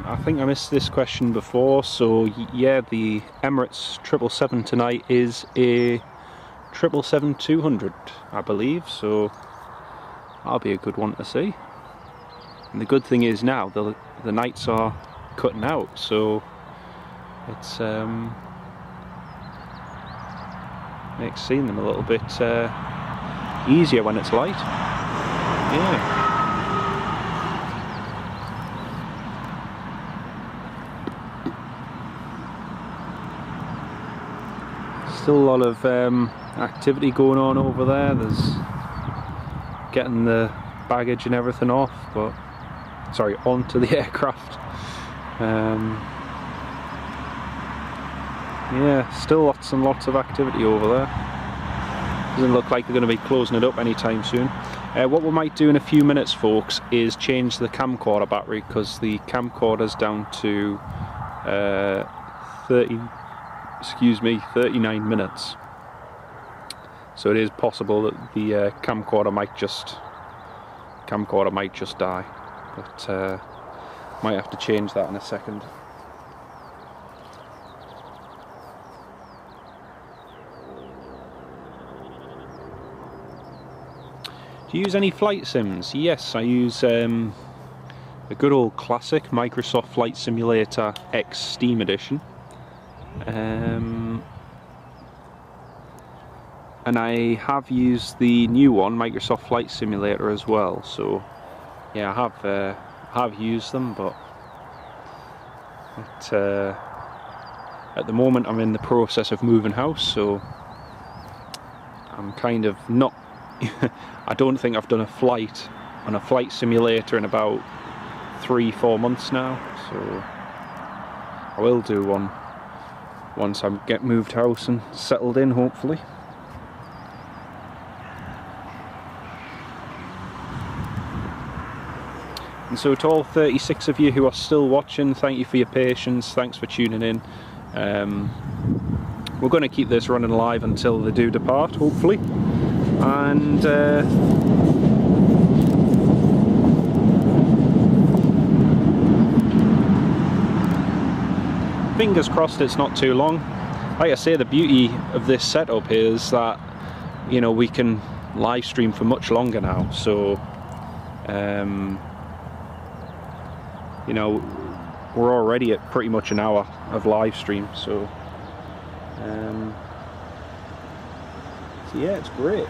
I think I missed this question before, so yeah, the Emirates 777 tonight is a 777-200, I believe, so that'll be a good one to see. And the good thing is now the nights are cutting out, so it's makes seeing them a little bit easier when it's light. Yeah. Still a lot of activity going on over there. There's getting the baggage and everything off, but sorry, onto the aircraft. Yeah, still lots and lots of activity over there. Doesn't look like they're going to be closing it up anytime soon. What we might do in a few minutes, folks, is change the camcorder battery, because the camcorder's down to 39 minutes. So it is possible that the camcorder might just die, but might have to change that in a second. Do you use any flight sims? Yes, I use a good old classic Microsoft Flight Simulator X Steam Edition. And I have used the new one, Microsoft Flight Simulator, as well. So yeah, I have used them, but at the moment I'm in the process of moving house, so I'm kind of not I don't think I've done a flight on a flight simulator in about 3-4 months now, so I will do one once I get moved house and settled in, hopefully. And so to all 36 of you who are still watching, thank you for your patience, thanks for tuning in. We're going to keep this running live until they do depart, hopefully. And fingers crossed it's not too long. Like I say, the beauty of this setup is that, you know, we can live stream for much longer now, so you know, we're already at pretty much an hour of live stream, so yeah, it's great.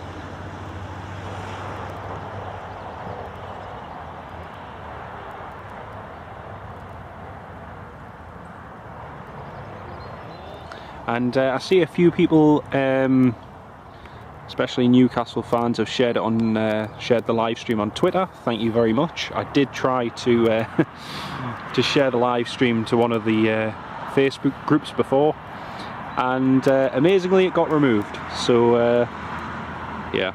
And I see a few people, especially Newcastle fans, have shared it on shared the live stream on Twitter. Thank you very much. I did try to to share the live stream to one of the Facebook groups before, and amazingly it got removed. So yeah,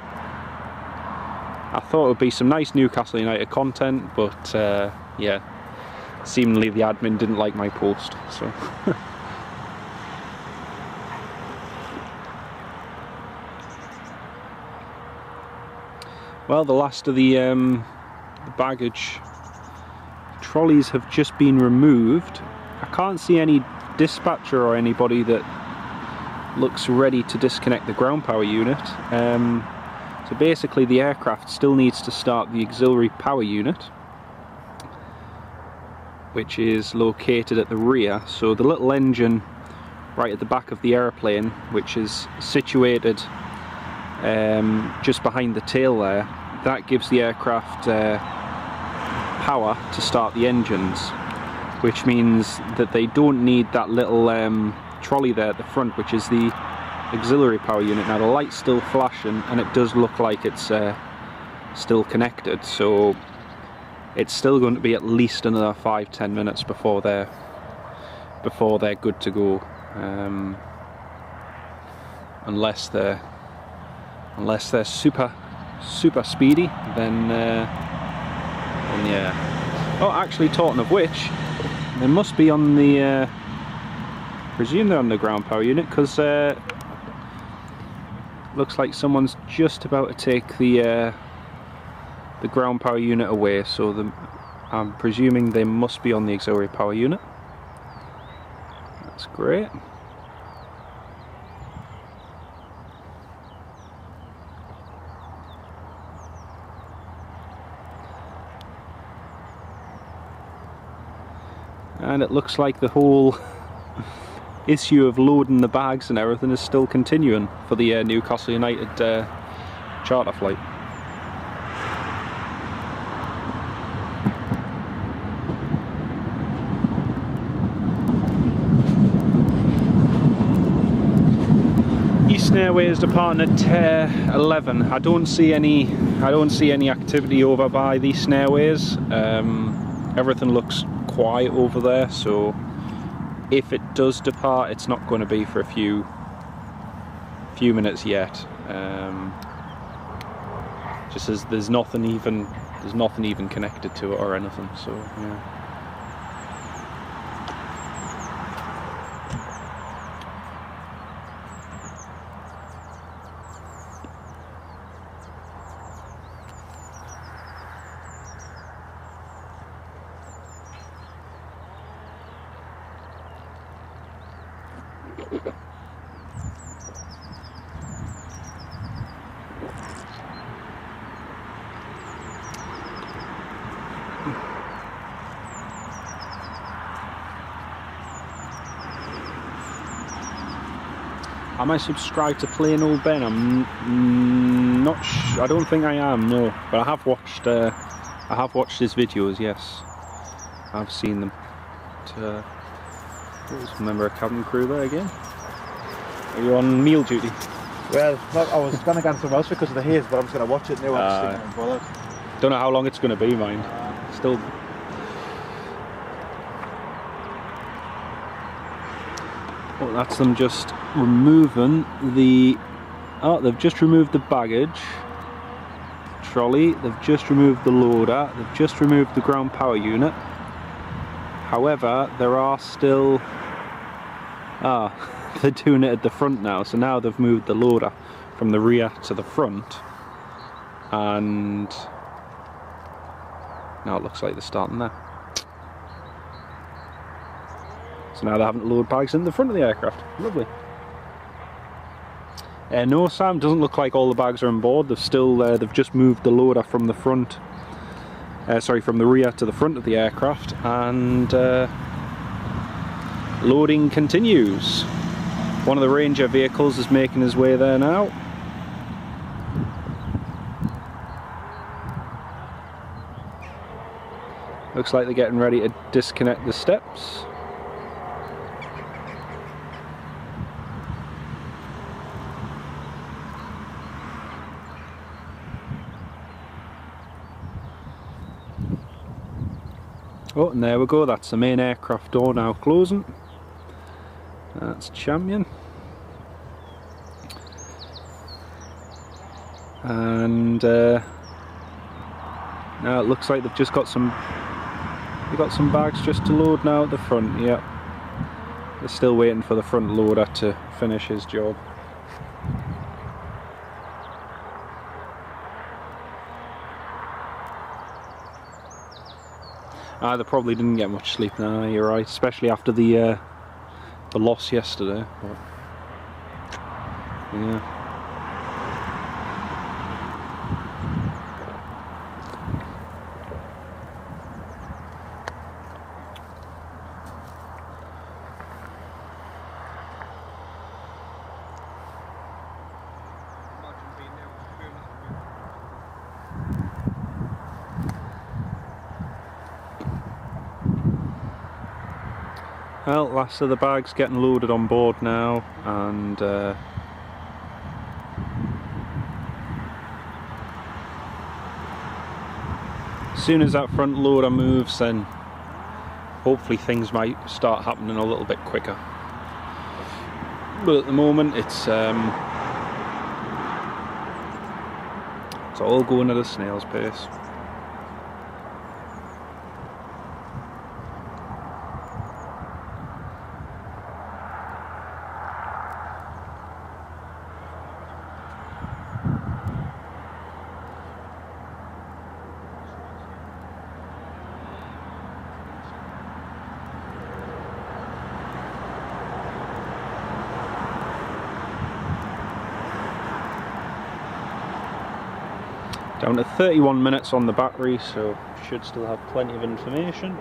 I thought it would be some nice Newcastle United content, but yeah, seemingly the admin didn't like my post. So. Well, the last of the baggage trolleys have just been removed. I can't see any dispatcher or anybody that looks ready to disconnect the ground power unit. So basically the aircraft still needs to start the auxiliary power unit, which is located at the rear. So the little engine right at the back of the airplane, which is situated just behind the tail there, that gives the aircraft power to start the engines, which means that they don't need that little trolley there at the front, which is the auxiliary power unit. Now the light's still flashing and it does look like it's still connected, so it's still going to be at least another 5-10 minutes before they're good to go, unless they're super speedy, then yeah. Oh, actually, talking of which, they must be on the presume they're on the ground power unit, because looks like someone's just about to take the ground power unit away, so I'm presuming they must be on the auxiliary power unit. That's great. And it looks like the whole issue of loading the bags and everything is still continuing for the Newcastle United charter flight. Eastern Airways departing at 11. I don't see any activity over by the Eastern Airways. Everything looks quiet over there, so if it does depart, it's not going to be for a few minutes yet. Just as there's nothing even connected to it or anything, so yeah. Am I subscribed to Plain Old Ben? I'm not I don't think I am, no. But I have watched his videos, yes. I've seen them. What was a member of cabin crew there again? Are you on meal duty? Well, I was going to get somewhere else because of the haze, but I'm just going to watch it now. I'm bothered. Don't know how long it's going to be, mind. Still. Oh, that's them just removing the. Oh, they've just removed the baggage trolley. They've just removed the loader. They've just removed the ground power unit. However, there are still. They're doing it at the front now. So now they've moved the loader from the rear to the front, and now it looks like they're starting there. So now they're having to load bags in the front of the aircraft. Lovely. No, Sam, doesn't look like all the bags are on board. They've still they've just moved the loader from the front. From the rear to the front of the aircraft, and loading continues. One of the Ranger vehicles is making his way there now. Looks like they're getting ready to disconnect the steps. Oh, and there we go, that's the main aircraft door now closing. That's Champion. And now it looks like they've just got some bags just to load now at the front. Yep. They're still waiting for the front loader to finish his job. They probably didn't get much sleep now, you're right, especially after the loss yesterday. But, yeah. Well, last of the bags getting loaded on board now, and as soon as that front loader moves, then hopefully things might start happening a little bit quicker. But at the moment it's all going at a snail's pace. Down to 31 minutes on the battery, so should still have plenty of information.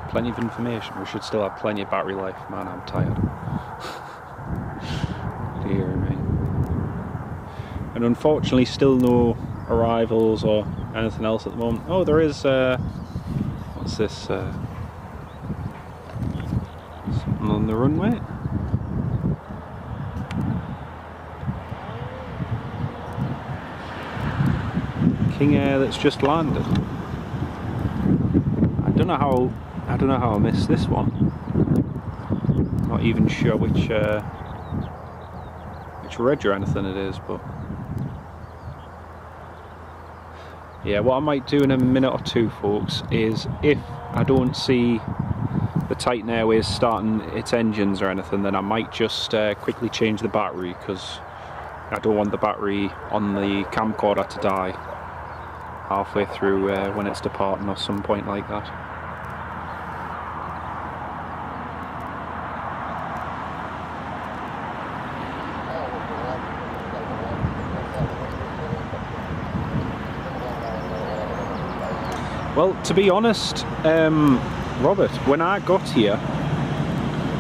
Plenty of information, we should still have plenty of battery life. Man, I'm tired. Dear me. And unfortunately still no arrivals or anything else at the moment. Oh, there is, what's this? Something on the runway. King Air that's just landed. I don't know how I missed this one. Not even sure which reg or anything it is, but yeah, what I might do in a minute or two, folks, is if I don't see the Titan Airways starting its engines or anything, then I might just quickly change the battery, because I don't want the battery on the camcorder to die halfway through when it's departing or some point like that. Well, to be honest, Robert, when I got here,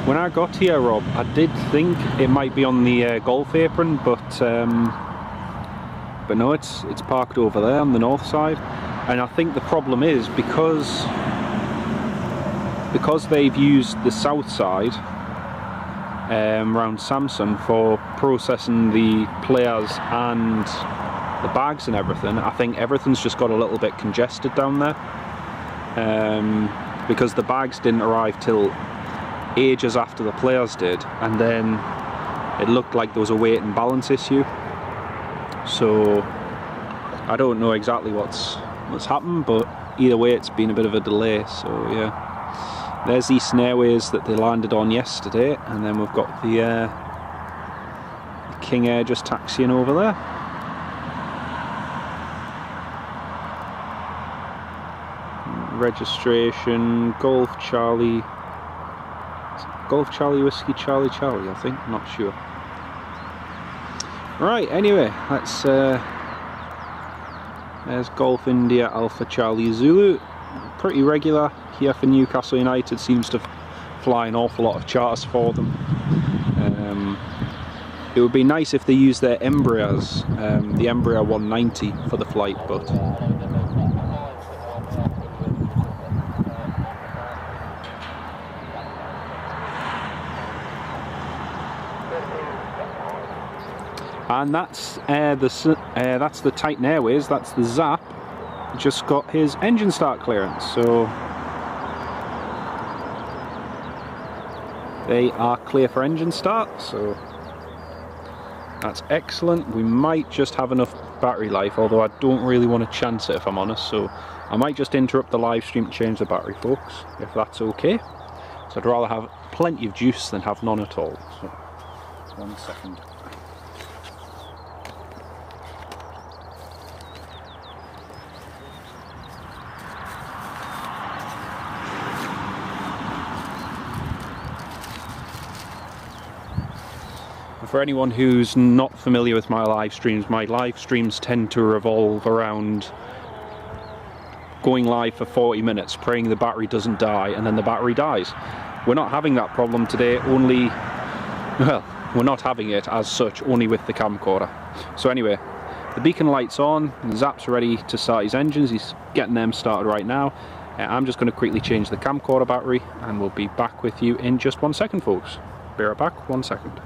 When I got here, Rob, I did think it might be on the golf apron, but no, it's parked over there on the north side. And I think the problem is because they've used the south side around Samson for processing the players and the bags and everything. I think everything's just got a little bit congested down there, because the bags didn't arrive till ages after the players did, and then it looked like there was a weight and balance issue. So I don't know exactly what's happened, but either way it's been a bit of a delay. So yeah, there's these snareways that they landed on yesterday, and then we've got the King Air just taxiing over there. Registration Golf Charlie Whiskey Charlie, I think, I'm not sure. Right, anyway, let's there's Golf India Alpha Charlie Zulu. Pretty regular here for Newcastle United, seems to fly an awful lot of charters for them. It would be nice if they used their Embraers, the Embraer 190 for the flight, but and that's the Titan Airways, that's the Zap, just got his engine start clearance, so they are clear for engine start, so that's excellent. We might just have enough battery life, although I don't really want to chance it if I'm honest, so I might just interrupt the live stream to change the battery, folks, if that's okay. So I'd rather have plenty of juice than have none at all. So 1 second. For anyone who's not familiar with my live streams tend to revolve around going live for 40 minutes, praying the battery doesn't die, and then the battery dies. We're not having that problem today, well, we're not having it as such, only with the camcorder. So anyway, the beacon light's on, the Zap's ready to start his engines, he's getting them started right now. I'm just going to quickly change the camcorder battery, and we'll be back with you in just 1 second, folks. Be right back, 1 second.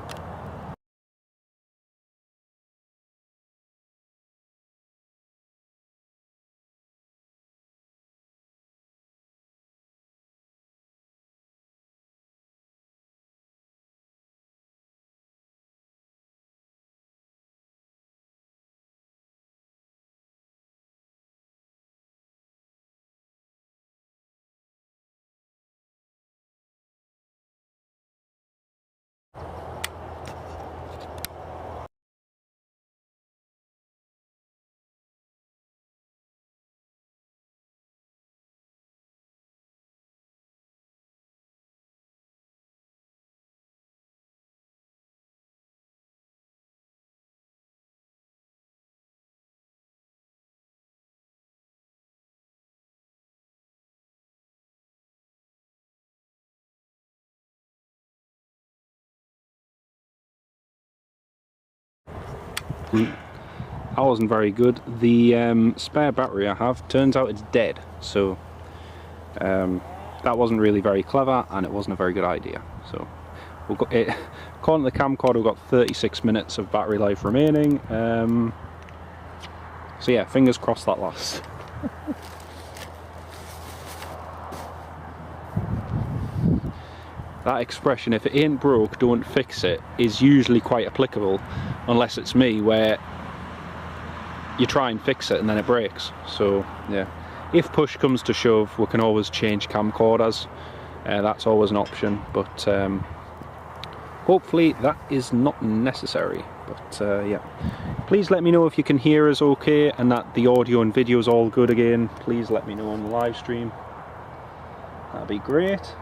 That wasn't very good. The spare battery I have, turns out it's dead, so that wasn't really very clever, and it wasn't a very good idea. So we've got it, according to the camcorder, we've got 36 minutes of battery life remaining. So yeah, fingers crossed that lasts. That expression, if it ain't broke, don't fix it, is usually quite applicable, unless it's me, where you try and fix it and then it breaks. So yeah, if push comes to shove, we can always change camcorders. That's always an option, but hopefully that is not necessary. But yeah, please let me know if you can hear us okay and that the audio and video is all good again. Please let me know on the live stream, that'd be great.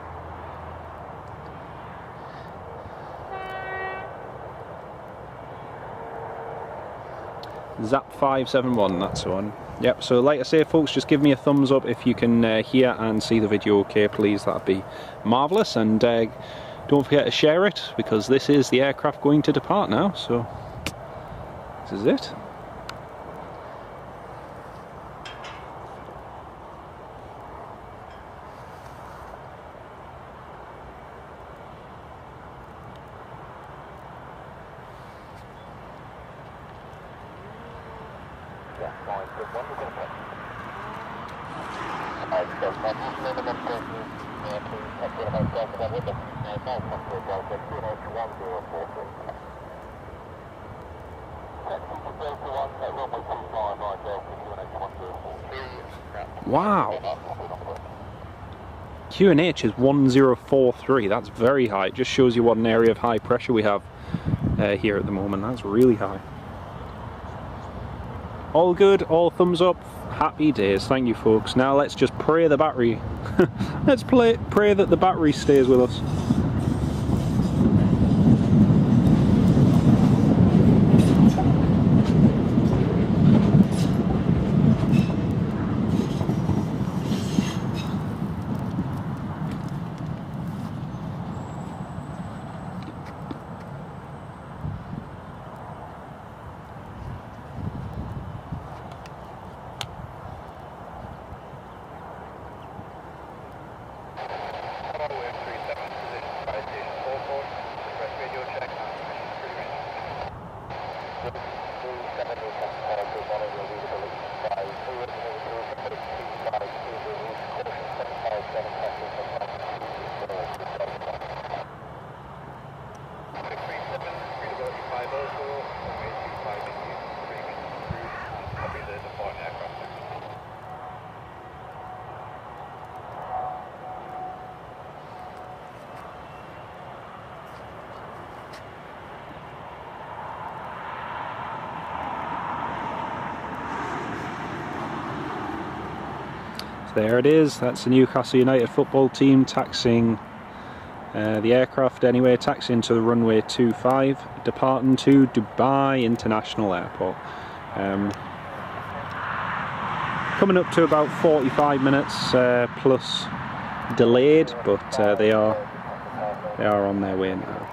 Zap 571, that's the one. Yep, so like I say, folks, just give me a thumbs up if you can hear and see the video okay, please. That'd be marvellous. And don't forget to share it, because this is the aircraft going to depart now, so this is it. Wow! QNH is 1043, that's very high. It just shows you what an area of high pressure we have here at the moment. That's really high. All good, all thumbs up, happy days, thank you folks. Now let's just pray the battery, let's pray that the battery stays with us. There it is, that's the Newcastle United football team taxiing the aircraft anyway, taxiing to the runway 25, departing to Dubai International Airport. Coming up to about 45 minutes plus delayed, but they are on their way now.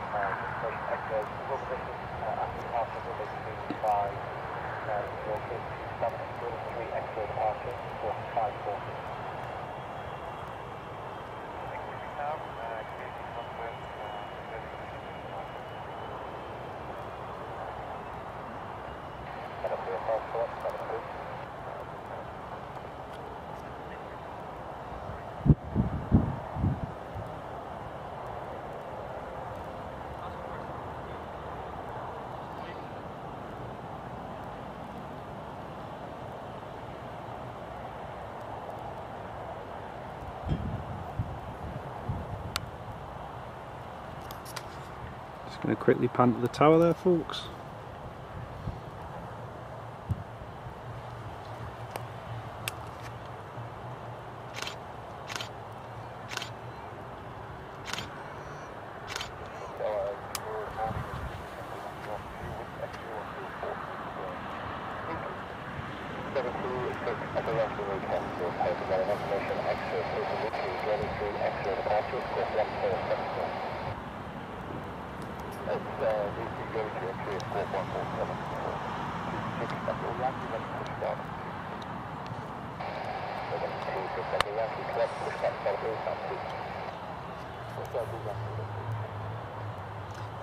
Just going to quickly pan to the tower there, folks.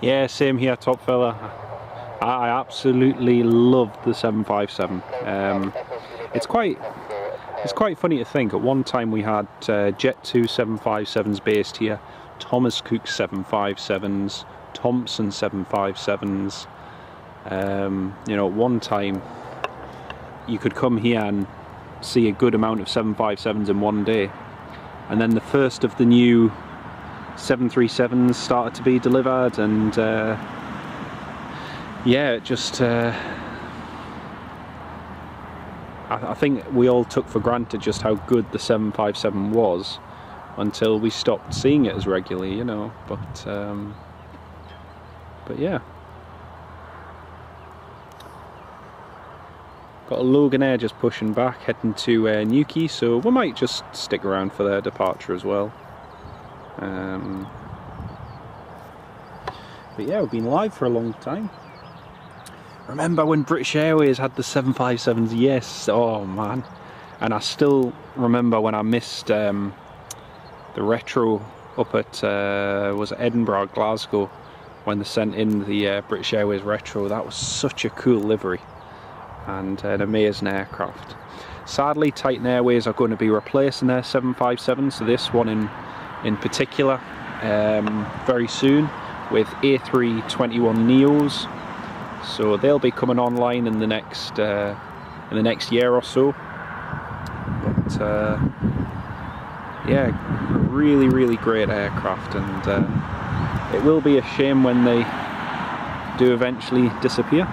Yeah, same here, top fella. I absolutely love the 757. It's quite funny to think. At one time we had Jet 2 757s based here, Thomas Cook 757s, Thompson 757s. You know, at one time you could come here and see a good amount of 757s in one day, and then the first of the new 737s started to be delivered, and yeah, it just I think we all took for granted just how good the 757 was until we stopped seeing it as regularly, you know. But yeah, got a Logan Air just pushing back, heading to Newquay, so we might just stick around for their departure as well. But yeah, we've been live for a long time. Remember when British Airways had the 757s? Yes, oh man. And I still remember when I missed the retro up at was it Edinburgh, Glasgow, when they sent in the British Airways retro. That was such a cool livery and an amazing aircraft. Sadly, Titan Airways are going to be replacing their 757, so this one in particular, very soon, with A321neos. So they'll be coming online in the next year or so. But yeah, really great aircraft, and it will be a shame when they do eventually disappear.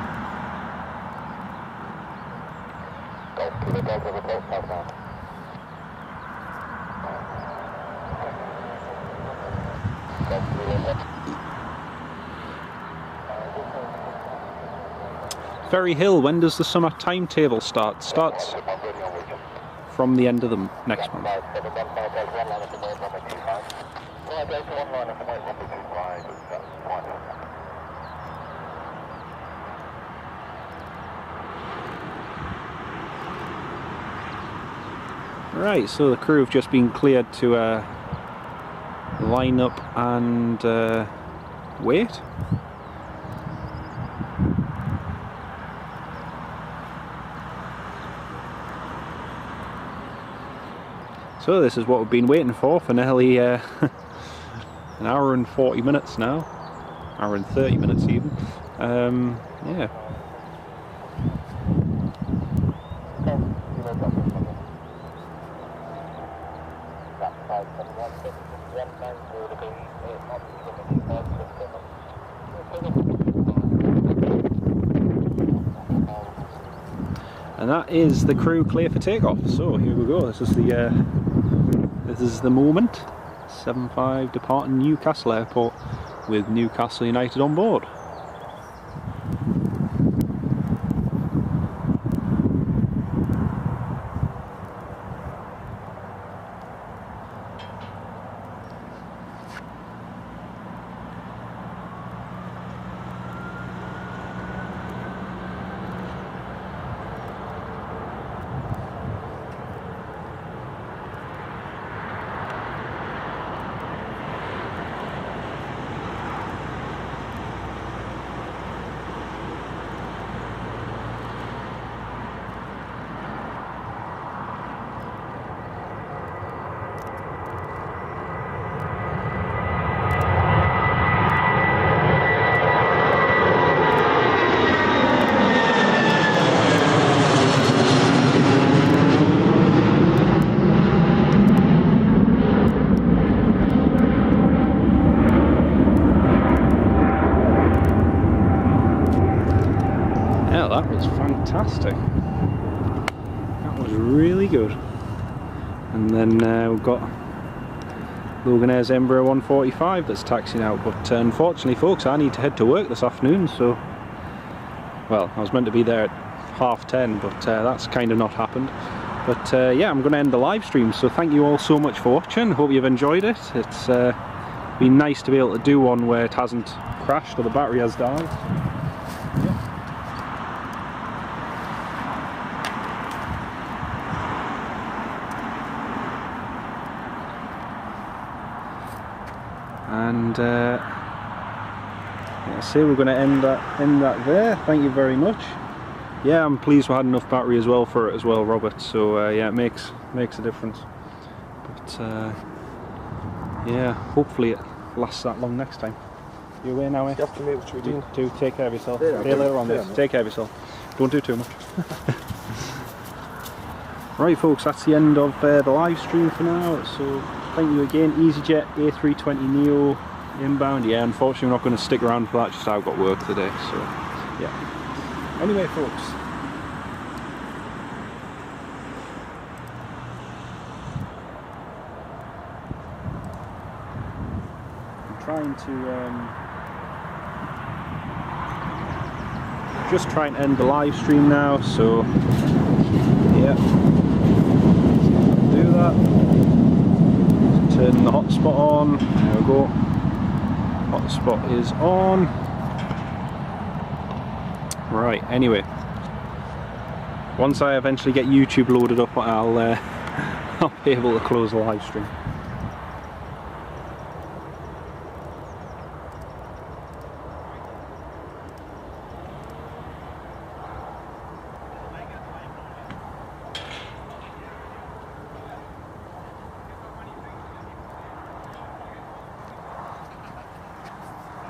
Ferry Hill, when does the summer timetable start? Starts from the end of the next month. Right, so the crew have just been cleared to line up and wait. So this is what we've been waiting for nearly an hour and 40 minutes now. Hour and 30 minutes even. Yeah. And that is the crew clear for takeoff. So here we go. This is the moment. 75 departing Newcastle Airport with Newcastle United on board. That was fantastic. That was really good. And then we've got Loganair's Embraer 145 that's taxiing out, but unfortunately folks, I need to head to work this afternoon, so well, I was meant to be there at 10:30, but that's kind of not happened. But yeah, I'm going to end the live stream, so thank you all so much for watching. Hope you've enjoyed it. It's been nice to be able to do one where it hasn't crashed or the battery has died. And yeah, so we're going to end that there. Thank you very much. Yeah, I'm pleased we had enough battery as well for it as well, Robert. So yeah, it makes a difference. But yeah, hopefully it lasts that long next time. You away now, eh? You have to make what you're doing. Do take care of yourself. Yeah, See you later on. Yeah, take care of yourself. Don't do too much. Right, folks, that's the end of the live stream for now. So thank you again. EasyJet A320neo inbound. Yeah, unfortunately we're not going to stick around for that, just I've got work today. So yeah. Anyway, folks, I'm trying to just trying to end the live stream now. So yeah, do that. Turn the hotspot on. There we go. Hotspot is on. Right, anyway, once I eventually get YouTube loaded up, I'll I'll be able to close the live stream.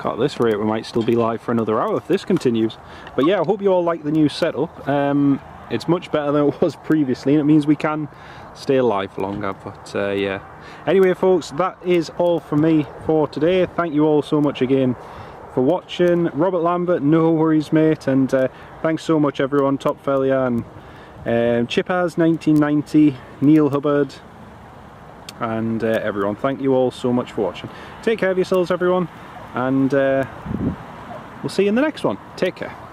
At this rate we might still be live for another hour if this continues. But yeah, I hope you all like the new setup. It's much better than it was previously, and it means we can stay live longer. But yeah, anyway folks, that is all from me for today. Thank you all so much again for watching. Robert Lambert, no worries mate, and thanks so much everyone, Top Failure and Chippaz 1990, Neil Hubbard, and everyone. Thank you all so much for watching. Take care of yourselves everyone, and we'll see you in the next one. Take care.